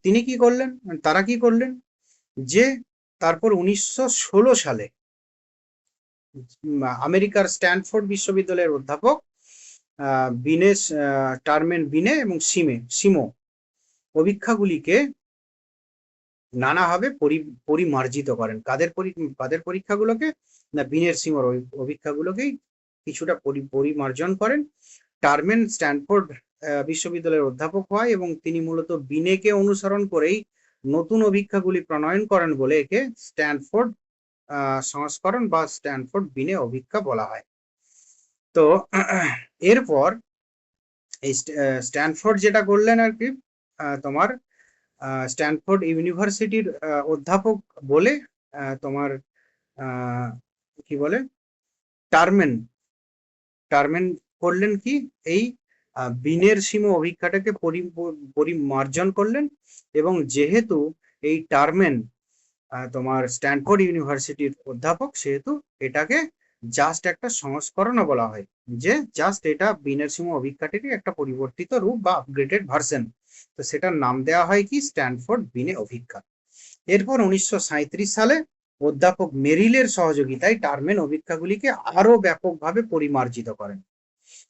তিনি কি করলেন, তারা কি করলেন, যে তারপর 1916 সালে আমেরিকার স্ট্যানফোর্ড বিশ্ববিদ্যালয়ের অধ্যাপক টারম্যান বিনে এবং সিমো অভিজ্ঞাগুলিকে নানাভাবে পরিমার্জিত করেন। কাদের পরীক্ষাগুলোকে না, বিনের সিমোর অভিজ্ঞাগুলোকেই কিছুটা পরিমার্জন করেন। টারম্যান স্ট্যানফোর্ড বিশ্ববিদ্যালয়ের অধ্যাপক হয় এবং তিনি মূলত বিনেকে অনুসরণ করেই নতুন অভিজ্ঞাগুলি প্রণয়ন করেন বলে একে স্ট্যানফোর্ড সংস্করণ বা স্ট্যানফোর্ড বিনে অভিজ্ঞা বলা হয়। তো এরপর এই স্ট্যানফোর্ড যেটা করলেন আর কি, তোমার স্ট্যানফোর্ড ইউনিভার্সিটির অধ্যাপক বলে তোমার কি বলে টারম্যান করলেন কি, এই বিনের সীমা অভিজ্ঞতাকে পরিমার্জন করলেন, এবং যেহেতু এই টারম্যান তোমার স্ট্যানফোর্ড ইউনিভার্সিটির অধ্যাপক, সেহেতু এটাকে জাস্ট একটা সংস্করণও বলা হয়, যে জাস্ট এটা বিনের সীমা অভিজ্ঞতারই একটা পরিবর্তিত রূপ বা আপগ্রেডেড ভার্সন। তো সেটার নাম দেওয়া হয় কি, স্ট্যানফোর্ড বিনে অভিজ্ঞা। এরপর 1937 সালে অধ্যাপক মেরিলের সহযোগিতায় টারম্যান অভিজ্ঞাগুলিকে আরো ব্যাপকভাবে পরিমার্জিত করেন।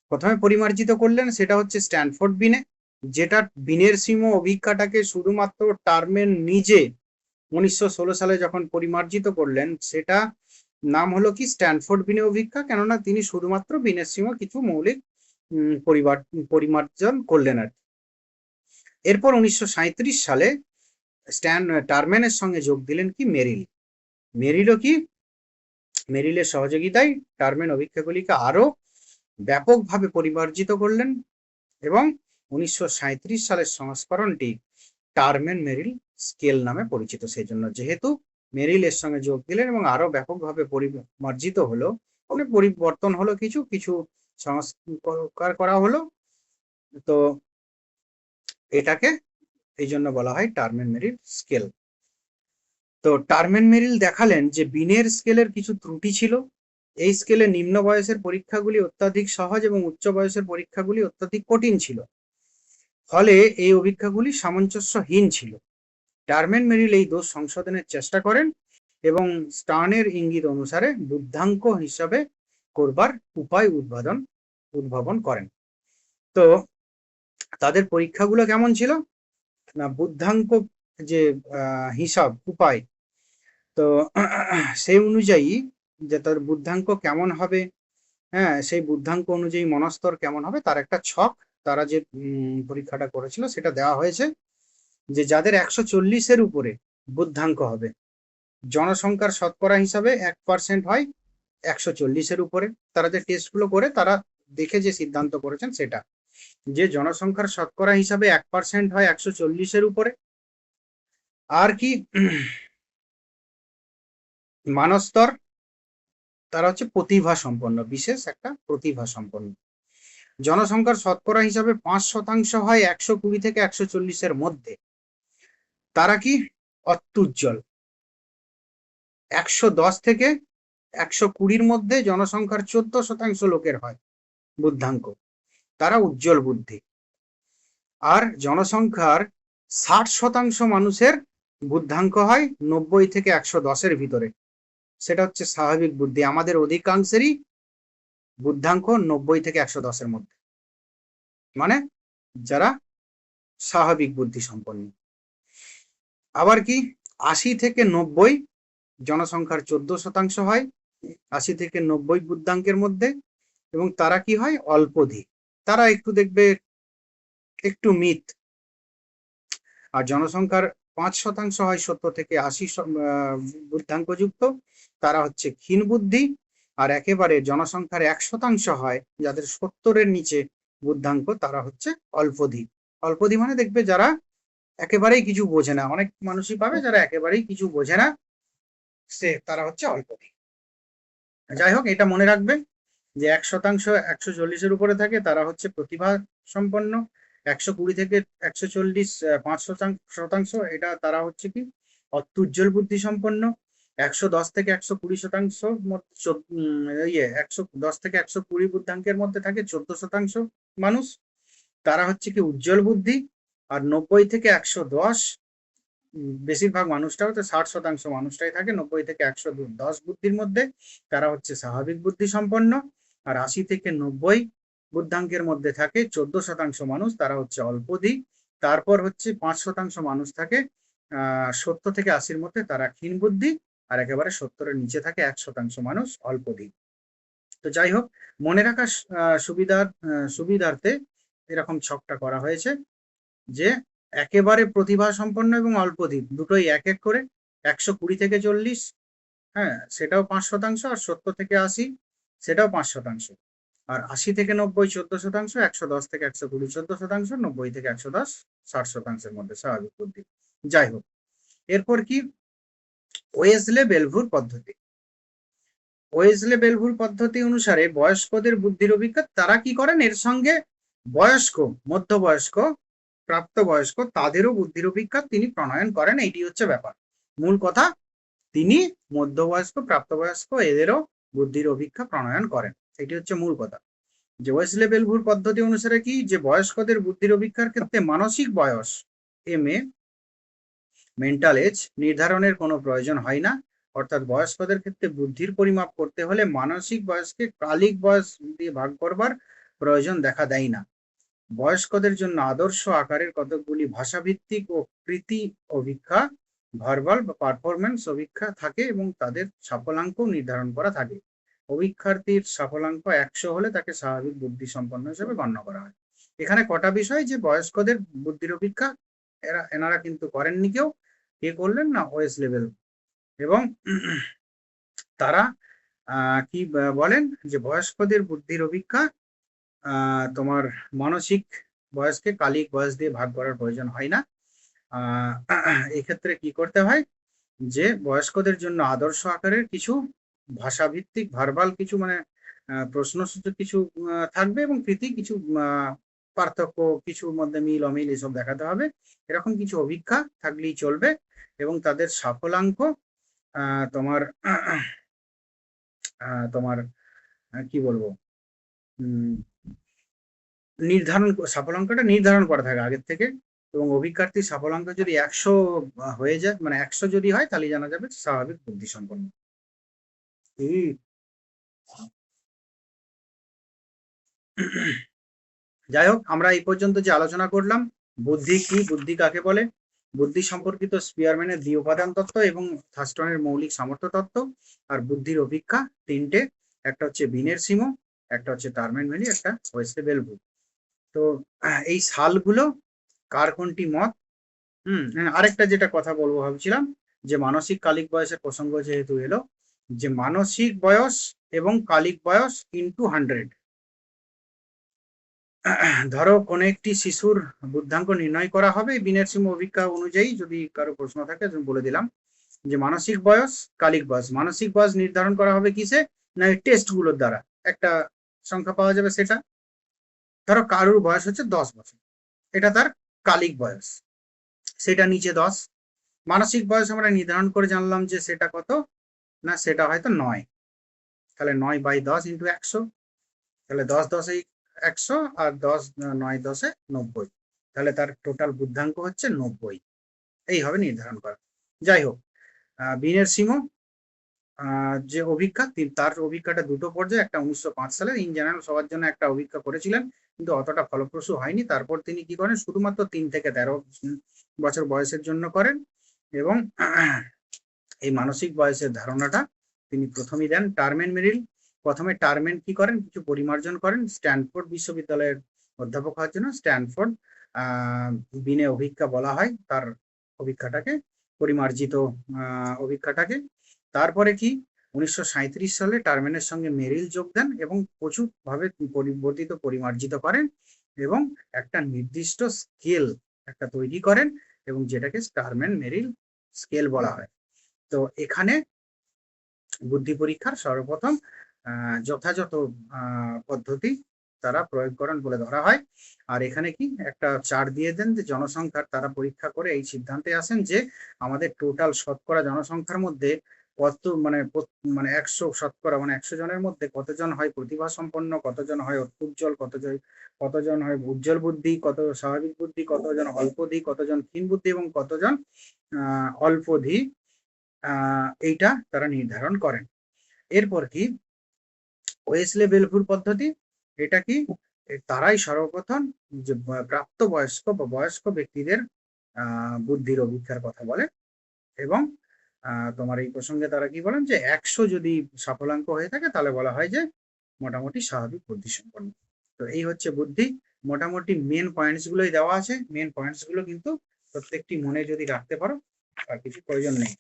প্রথমে পরিমার্জিত করলেন সেটা হচ্ছে স্ট্যানফোর্ড বিনে, যেটা বিনের সীমা অভিজ্ঞতাকে শুধুমাত্র টারম্যান নিজে 1916 সালে যখন পরিমার্জিত করলেন, সেটা নাম হলো কি স্ট্যানফোর্ড বিনে অভিজ্ঞা, কেননা তিনি শুধুমাত্র বিনের সীমা কিছু মৌলিক পরিমার্জন করলেন আর এরপর 1937 সালে টারম্যানের সঙ্গে যোগ দিলেন কি মেরিল। মেরিলও কি, মেরিলের সহযোগিতায় টারম্যান অভিক্ষাগুলিকে আরো ব্যাপকভাবে পরিমার্জিত করলেন এবং 1937 সালের সংস্করণটি টারম্যান মেরিল স্কেল নামে পরিচিত। সেই জন্য যেহেতু মেরিল এর সঙ্গে যোগ দিলেন এবং আরো ব্যাপকভাবে পরিমার্জিত হলো, মানে পরিবর্তন হলো, কিছু কিছু সংস্কার করা হলো, তো এটাকে এই জন্য বলা হয় টারম্যান মেরিল স্কেল। তো টারম্যান মেরিল দেখালেন যে বিনের স্কেলের কিছু ত্রুটি ছিল। এই স্কেলে নিম্ন বয়সের পরীক্ষাগুলি অত্যাধিক সহজ এবং উচ্চ বয়সের পরীক্ষাগুলি অত্যাধিক কঠিন ছিল, ফলে এই অভিক্ষাগুলি সামঞ্জস্যহীন ছিল। টারম্যান মেরিল এই দোষ সংশোধনের চেষ্টা করেন এবং স্টার্নের ইঙ্গিত অনুসারে বুদ্ধাঙ্ক হিসাবে করবার উপায় উদ্ভাবন করেন। তো তাদের পরীক্ষাগুলো কেমন ছিল না, বুদ্ধাঙ্ক যে হিসাব উপায়, তো সেই অনুযায়ী যে তার বুদ্ধাঙ্ক কেমন হবে, হ্যাঁ, সেই বুদ্ধাঙ্ক অনুযায়ী মনস্তর কেমন হবে তার একটা ছক তারা যে পরীক্ষাটা করেছিল সেটা দেওয়া হয়েছে, যে যাদের 140-এর উপরে বুদ্ধাঙ্ক হবে, জনসংখ্যার শতকরা হিসাবে 1% হয় 140-এর উপরে। তারা যে টেস্টগুলো করে তারা দেখে যে সিদ্ধান্ত করেছেন সেটা, যে জনসংখ্যার শতকরা হিসাবে 1% হয় 140-এর উপরে। আর কি মানস্তর, তারা হচ্ছে প্রতিভা সম্পন্ন, বিশেষ একটা প্রতিভা সম্পন্ন। জনসংখ্যার শতকরা হিসাবে 5% হয় 120 থেকে 140-এর মধ্যে, তারা কি অত্যুজ্জ্বল। 110 থেকে 120-র মধ্যে জনসংখ্যার 14% লোকের হয় বুদ্ধাঙ্ক, তারা উজ্জ্বল বুদ্ধি। আর জনসংখ্যার 60% মানুষের বুদ্ধাঙ্ক হয় 90 থেকে 110-এর ভিতরে, সেটা হচ্ছে স্বাভাবিক বুদ্ধি। আমাদের অধিকাংশেরই বুদ্ধাঙ্ক 90 থেকে 110-এর মধ্যে, মানে যারা স্বাভাবিক বুদ্ধি সম্পন্ন। আবার কি 80 থেকে 90 জনসংখ্যার 14% হয় 80 থেকে 90 বুদ্ধাঙ্কের মধ্যে, এবং তারা কি হয় অল্পধিক, তারা একটু দেখবে একটু মিথ। আর জনসংখ্যার 5% হয় 70 থেকে 80 বুদ্ধাঙ্ক যুক্ত, তারা হচ্ছে ক্ষীণ বুদ্ধি। আর একেবারে জনসংখ্যার 1% হয় যাদের 70-এর নিচে বুদ্ধাঙ্ক, তারা হচ্ছে অল্পধিক। অল্পধিক মানে দেখবে যারা একেবারেই কিছু বোঝে না, অনেক মানুষই পাবে যারা একেবারেই কিছু বোঝে না, তারা হচ্ছে অল্পধিক। যাই হোক, এটা মনে রাখবে যে 1% 140-এর উপরে থাকে তারা হচ্ছে প্রতিভা সম্পন্ন, 120 থেকে 140 5% এটা তারা হচ্ছে কি অত্যুজ্জ্বল বুদ্ধি সম্পন্ন, 110 থেকে 120% 110 থেকে 120 বুদ্ধাঙ্কের মধ্যে থাকে 14% মানুষ, তারা হচ্ছে কি উজ্জ্বল বুদ্ধি। আর 90 থেকে 110 বেশিরভাগ মানুষটা হচ্ছে 60% মানুষটাই থাকে 90 থেকে 110 বুদ্ধির মধ্যে, তারা হচ্ছে স্বাভাবিক বুদ্ধি সম্পন্ন। আর 80 থেকে 90 বুদ্ধাঙ্কের মধ্যে থাকে 14% মানুষ, তারা হচ্ছে অল্পধিক। তারপর হচ্ছে 5% মানুষ থাকে 70 থেকে 80-র মধ্যে, তারা ক্ষীণ বুদ্ধি। আর একেবারে 70-এর নিচে থাকে 1% মানুষ অল্পধিক। তো যাই হোক, মনে রাখার সুবিধার্থে এরকম ছকটা করা হয়েছে যে একেবারে প্রতিভা সম্পন্ন এবং অল্পধিক দুটোই এক এক করে, 120 থেকে 40, হ্যাঁ সেটাও 5%, আর 70 থেকে 80 সেটাও 5%, আর 80 থেকে 90 14%, 110 থেকে 120 14%, 90 থেকে 110 60%-এর মধ্যে স্বাভাবিক বুদ্ধি। যাই হোক, এরপর কি ওয়েসলে বেলভুর পদ্ধতি। ওয়েসলে বেলভুর পদ্ধতি অনুসারে বয়স্কদের বুদ্ধির অভিজ্ঞতা তারা কি করেন, এর সঙ্গে বয়স্ক, মধ্যবয়স্ক, প্রাপ্তবয়স্ক তাদেরও বুদ্ধির অভিজ্ঞতা তিনি প্রণয়ন করেন। এইটি হচ্ছে ব্যাপার, মূল কথা, তিনি মধ্যবয়স্ক প্রাপ্তবয়স্ক এদেরও বুদ্ধির অভিজ্ঞতা প্রণয়ন করেন, এটি হচ্ছে মূল কথা। যে ওয়েসলে বেলভুর পদ্ধতি অনুসারে কি, যে বয়স্কদের বুদ্ধির অভিজ্ঞতার ক্ষেত্রে মানসিক বয়স মেন্টাল এজ নির্ধারণের কোনো প্রয়োজন হয় না, অর্থাৎ বয়স্কদের ক্ষেত্রে বুদ্ধির পরিমাপ করতে হলে মানসিক বয়সকে কালিক বয়স দিয়ে ভাগ করবার প্রয়োজন দেখা দেয় না। বয়স্কদের জন্য আদর্শ আকারের কতকগুলি ভাষাভিত্তিক ও কৃতি অভিক্ষা, ভার্বাল বা পারফরমেন্স অভিক্ষা থাকে এবং তাদের সাফল্যাঙ্ক নির্ধারণ করা থাকে। অভিক্ষার্থীর সাফল্যাঙ্ক 100 হলে তাকে স্বাভাবিক বুদ্ধি সম্পন্ন হিসেবে গণ্য করা হয়। এখানে কটা বিষয়, যে বয়স্কদের বুদ্ধির অপেক্ষা এনারা কিন্তু করেননি কেউ, কে করলেন না, ওয়েসলি। এবং তারা কি বলেন, যে বয়স্কদের বুদ্ধির অপেক্ষা তোমার মানসিক বয়সকে কালিক বয়স দিয়ে ভাগ করার প্রয়োজন হয় না। এক্ষেত্রে কি করতে হয়, যে বয়স্কদের জন্য আদর্শ আকারের কিছু ভাষাভিত্তিক ভার্বাল কিছু মানে প্রশ্নসূচক কিছু থাকবে, এবং কৃতি কিছু পার্থক্য, কিছুর মধ্যে মিল অমিল এসব দেখাতে হবে। এরকম কিছু অভিজ্ঞা থাকলেই চলবে। এবং তাদের সাফল্যাঙ্ক তোমার তোমার কি বলবো, সাফল্যাঙ্কটা নির্ধারণ করা থাকে আগের থেকে। এবং অভিজ্ঞার্থীর সাফল্যাঙ্ক যদি 100 হয়ে যায়, মানে 100 যদি হয়, তাহলে জানা যাবে স্বাভাবিক বুদ্ধি সম্পন্ন। যাই হোক, আমরা এই পর্যন্ত যে আলোচনা করলাম, বুদ্ধি কি, বুদ্ধি কাকে বলে, বুদ্ধি সম্পর্কিত স্পিয়ারম্যানের 2 উপাদান তত্ত্ব এবং থার্স্টনের মৌলিক সামর্থ্য তত্ত্ব, আর বুদ্ধির অভিজ্ঞা 3টে, একটা হচ্ছে বিনের সিমো, একটা হচ্ছে টারম্যান মেলি, একটা ওয়েসলে বেলভু। তো এই সালগুলো কার কোনটি মত। আরেকটা যেটা কথা বলবো ভাবছিলাম, যে মানসিক কালিক বয়সের প্রসঙ্গ যেহেতু এলো, যে মানসিক বয়স এবং কালিক বয়স ইনটু 100। ধরো কোনো একটি শিশুর বুদ্ধাঙ্ক নির্ণয় করা হবে বিনের সীমা অভিজ্ঞা অনুযায়ী। যদি কারো প্রশ্ন থাকে বলে দিলাম, যে মানসিক বয়স, কালিক বয়স। মানসিক বয়স নির্ধারণ করা হবে কিসে, না এই টেস্ট গুলোর দ্বারা একটা সংখ্যা পাওয়া যাবে। সেটা ধরো কারোর বয়স হচ্ছে 10 বছর, এটা তার কালিক বয়স, সেটা নিচে 10। মানসিক বয়স আমরা নির্ধারণ করে জানলাম যে সেটা কত, না সেটা হয়তো 9। তাহলে 9/10 ইন্টু 100, তাহলে 10 100, আর 10 9 10 90। তাহলে তার টোটাল বুদ্ধাঙ্ক হচ্ছে 90। এইভাবে নির্ধারণ করা। যাই হোক, বিনের সিমো যে অভিজ্ঞা, তার অভিজ্ঞাটা 2টো পর্যায়ে, একটা 1905 সালে ইন জেনারেল সবার জন্য একটা অভিজ্ঞা করেছিলেন, কিন্তু অতটা ফলপ্রসূ হয়নি। তারপর তিনি কি করেন, শুধুমাত্র 3 থেকে 13 বছর বয়সের জন্য করেন। এবং এই মানসিক বয়সের ধারণাটা তিনি প্রথমেই দেন। টারম্যান মেরিল প্রথমে টারম্যান কি করেন, কিছু পরিমার্জন করেন স্ট্যানফোর্ড বিশ্ববিদ্যালয়ের অধ্যাপক হওয়ার জন্য। স্ট্যানফোর্ড বিনে অভিজ্ঞা বলা হয় তার অভিজ্ঞাটাকে, পরিমার্জিত অভিজ্ঞাটাকে। তারপরে কি 1937 সালে টারম্যানের সঙ্গে মেরিল যোগ দেন এবং প্রচুরভাবে পরিবর্তিত পরিমার্জিত করেন, এবং একটা নির্দিষ্ট স্কেল একটা তৈরি করেন, এবং যেটাকে টারম্যান মেরিল স্কেল বলা হয়। তো এখানে বুদ্ধি পরীক্ষার সর্বপ্রথম যথাযথ পদ্ধতি তারা প্রয়োগ করেন বলে ধরা হয়। আর এখানে কি একটা চার্ট দিয়ে দেন, যে জনসংখ্যার তারা পরীক্ষা করে এই সিদ্ধান্তে আসেন যে আমাদের টোটাল শতকরা জনসংখ্যার মধ্যে কত মানে 100 শতকরা মানে 100 জনের মধ্যে কতজন হয় প্রতিভা সম্পন্ন, কতজন হয় উজ্জ্বল, কতজন হয় উজ্জ্বল বুদ্ধি, কত স্বাভাবিক বুদ্ধি, কতজন অল্পধি, কতজন ক্ষীণ বুদ্ধি, এবং কতজন অল্পধি, এইটা তারা নির্ধারণ করেন। এরপর কি ওয়েসলে বেলভুর পদ্ধতি, এটা কি তারাই সর্বপ্রথম যে প্রাপ্ত বয়স্ক বা বয়স্ক ব্যক্তিদের বুদ্ধির অভিজ্ঞার কথা বলে। এবং তোমার এই প্রসঙ্গে তারা কি বলেন, যে 100 যদি সাফল্যাঙ্ক হয়ে থাকে তাহলে বলা হয় যে মোটামুটি স্বাভাবিক বুদ্ধি সম্পন্ন। তো এই হচ্ছে বুদ্ধি। মোটামুটি মেন পয়েন্টস গুলোই দেওয়া আছে। মেন পয়েন্টস গুলো কিন্তু প্রত্যেকটি মনে যদি রাখতে পারো আর কিছু প্রয়োজন নেই।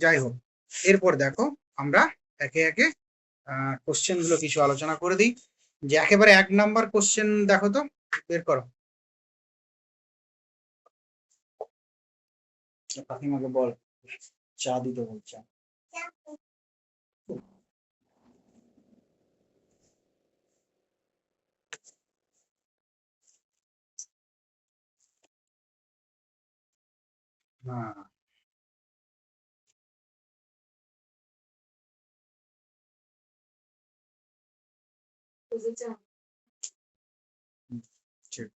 যাই হোক, এরপর দেখো আমরা একে একে কোশ্চেন গুলো কিছু আলোচনা করে দিই। যে একেবারে 1 নাম্বার কোশ্চেন দেখো তো, বের করো। কাকিমাকে বল চা দিতে বলছে। হ্যাঁ, ঠিক।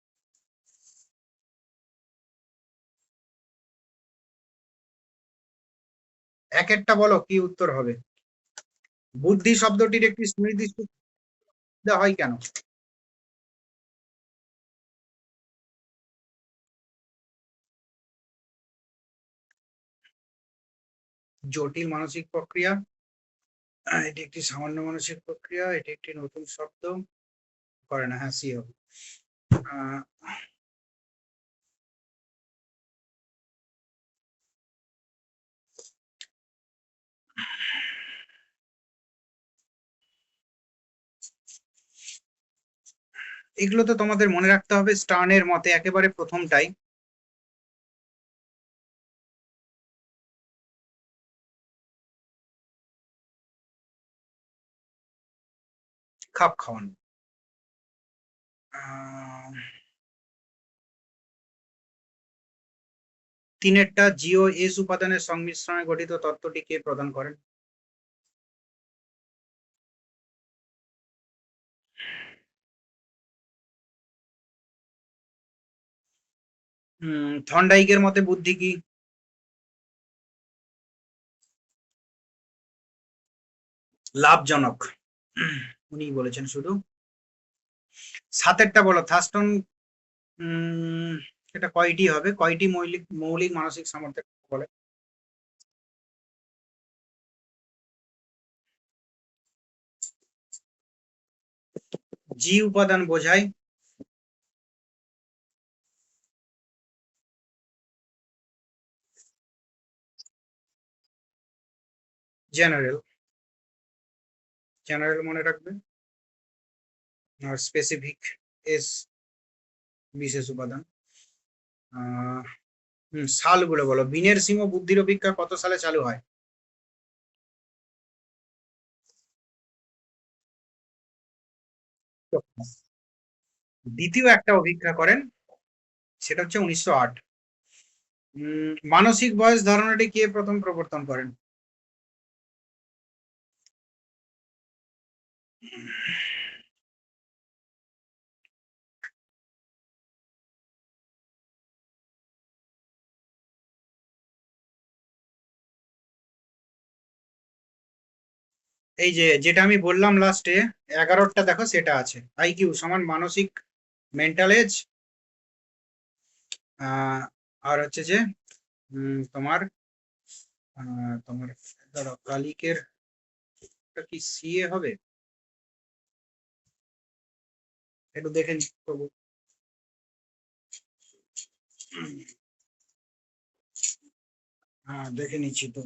এক একটা বলো কি উত্তর হবে। বুদ্ধি শব্দটির একটি সুনির্দিষ্ট হয় কেন? জটিল মানসিক প্রক্রিয়া, এটি একটি সামান্য মানসিক প্রক্রিয়া, এটি একটি নতুন শব্দ করে না। হ্যাঁ, সি হবে। এগুলো তো তোমাদের মনে রাখতে হবে স্টার্নের মতে একেবারে প্রথমটাই। খাপ খাওয়ানো। তিনেরটা জিও এস উপাদানের সংমিশ্রণে গঠিত তত্ত্বটি কে প্রদান করেন? থর্নডাইকের মতে বুদ্ধি কি? লাভজনক। উনি বলেছেন শুধু। সাতেরটা বলো, থার্স্টন এটা কয়টি হবে? কয়টি মৌলিক মৌলিক মানসিক সামর্থ্য বলে? জি উপাদান বোঝায় জেনারেল। জেনারেল মনে রাখবে। আর স্পেসিফিক এস বিশেষ উপাদান। সালগুলো বলো। বিনের সিংহ বুদ্ধির অপেক্ষা কত সালে চালু হয়? দ্বিতীয় একটা অভিজ্ঞা করেন, সেটা হচ্ছে 1908। মানসিক বয়স ধারণাটি কে প্রথম প্রবর্তন করেন? এই যে যেটা আমি বললাম লাস্টে 11টা, দেখো সেটা আছে। আইকিউ সমান মানসিক মেন্টাল এজ, আর হচ্ছে যে তোমার তোমার ধরো কালিকের কি সিএ হবে, একটু দেখে করবো। হ্যাঁ, দেখে নিচ্ছি তো।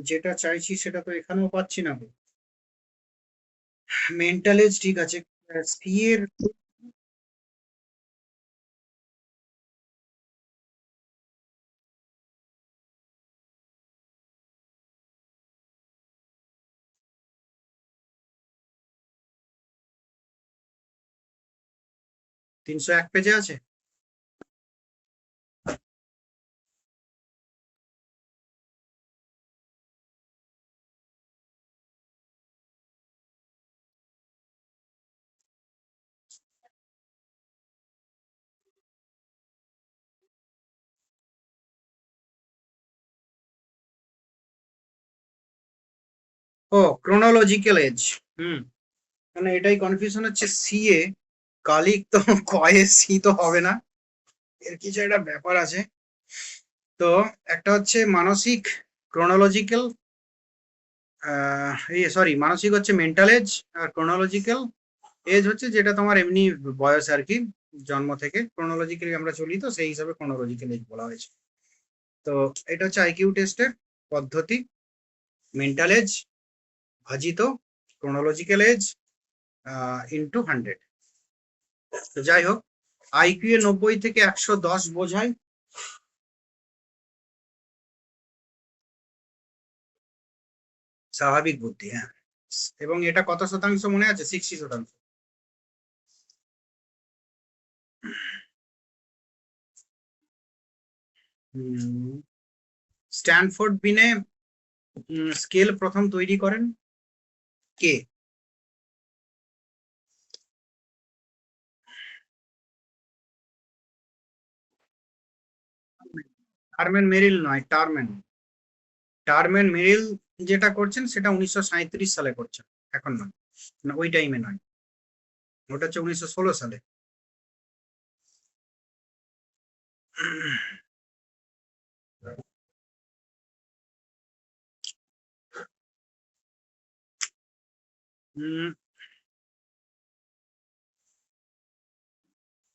যেটা চাইছি সেটা তো এখানেও পাচ্ছি না। মেন্টাল এজ ঠিক আছে। সি এর 301 পেজে আছে। ও ক্রোনোলজিক্যাল এজ। হুম, মানে এটাই কনফিউশন হচ্ছে, সি এ কালিক তো কয়ে সি তো হবে না, এর কিছু একটা ব্যাপার আছে। তো একটা হচ্ছে মানসিক ক্রোনোলজিক্যাল, এই সরি, মানসিক হচ্ছে মেন্টাল এজ, আর ক্রোনোলজিক্যাল এজ হচ্ছে যেটা তোমার এমনি বয়স আর কি, জন্ম থেকে ক্রোনোলজিক্যালি আমরা চলি, তো সেই হিসাবে ক্রোনোলজিক্যাল এজ বলা হয়েছে। তো এটা হচ্ছে আইকিউ টেস্টের পদ্ধতি, মেন্টাল এজ ভাজিত ক্রোনোলজিক্যাল এজ ইন্টু 100। তো যাই হোক, আইকিউ এ 90 থেকে 110 বোঝায় স্বাভাবিক বুদ্ধি, হ্যাঁ। এবং এটা কত শতাংশ মনে আছে? 60%। স্ট্যানফোর্ড বিনে স্কেল প্রথম তৈরি করেন কে? টারম্যান মেরিল নয়, টারম্যান। টারম্যান মেরিল যেটা করছেন সেটা 1937 সালে করছেন, এখন নয়, না ওই টাইমে নয়, ওটা হচ্ছে 1916 সালে। উম,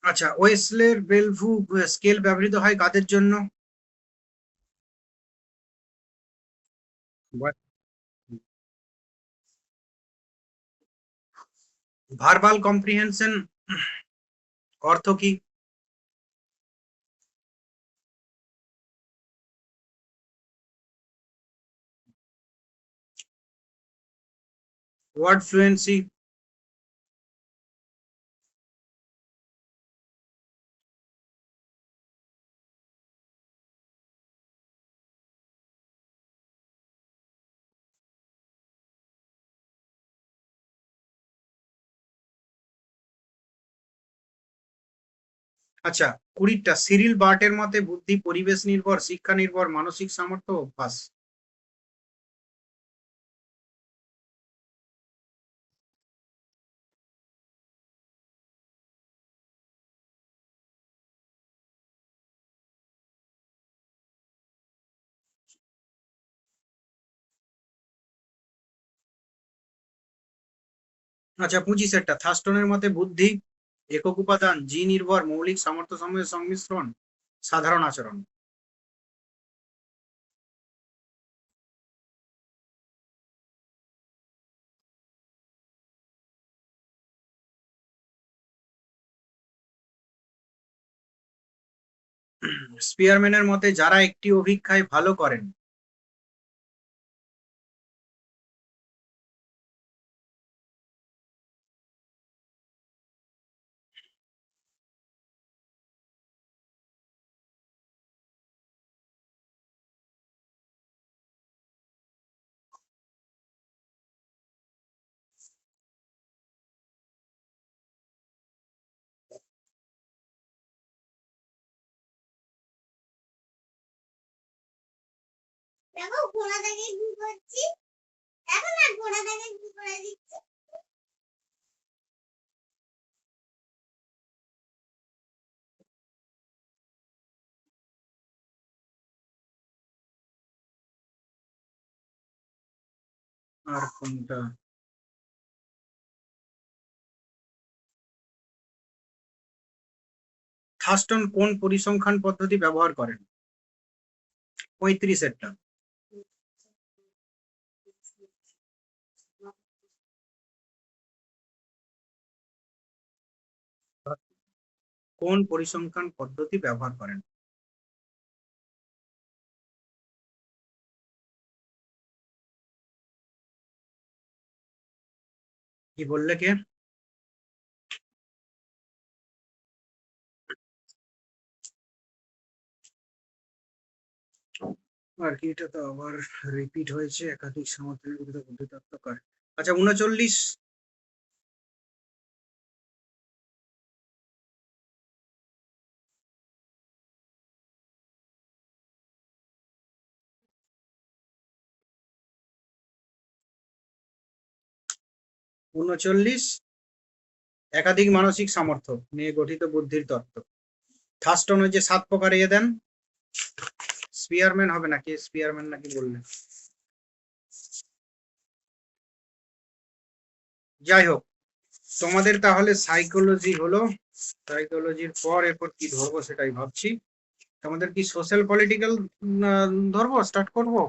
আচ্ছা, ওয়েসলের বেলভু স্কেল ব্যবহৃত হয় কাদের জন্য? ভার্বাল কম্প্রিহেনশন অর্থ কি? Word fluency. আচ্ছা, 20টা সিরিল বার্টের মতে বুদ্ধি পরিবেশ নির্ভর, শিক্ষা নির্ভর, মানসিক সামর্থ্য, অভ্যাস। আচ্ছা, 25 থার্স্টনের মতে বুদ্ধি একক উপাদান, জি নির্ভর, মৌলিক সামর্থ্য সমূহের সংমিশ্রণ, সাধারণ আচরণ। স্পিয়ারম্যানের মতে যারা একটি অভিক্ষায় ভালো করেন। দেখো ঘোড়া দেখে কি করছি, দেখো না ঘোড়া দেখে কি করে দিচ্ছি। আর কোনটা? থার্স্টন কোন পরিসংখ্যান পদ্ধতি ব্যবহার করেন? 35। কোন পরিসংখ্যান পদ্ধতি ব্যবহার করেন? কি বললে কে? আর কি, এটা তো আবার রিপিট হয়েছে, একাধিক সমর্থনের বিরুদ্ধে বুদ্ধিতত্ত্ব করে। আচ্ছা, 39। 39 একাধিক মানসিক সামর্থ্য নিয়ে গঠিত বুদ্ধির তত্ত্ব। থার্স্টন ওই যে 7 প্রকার ইয়ে দেন, স্পিয়ারম্যান হবে নাকি, স্পিয়ারম্যান নাকি বললেন, যাই হোক তোমাদের তাহলে সাইকোলজি হলো, সাইকোলজির পর এরপর কি ধরবো সেটাই ভাবছি। তোমাদের কি সোশ্যাল পলিটিক্যাল ধরবো, স্টার্ট করবো?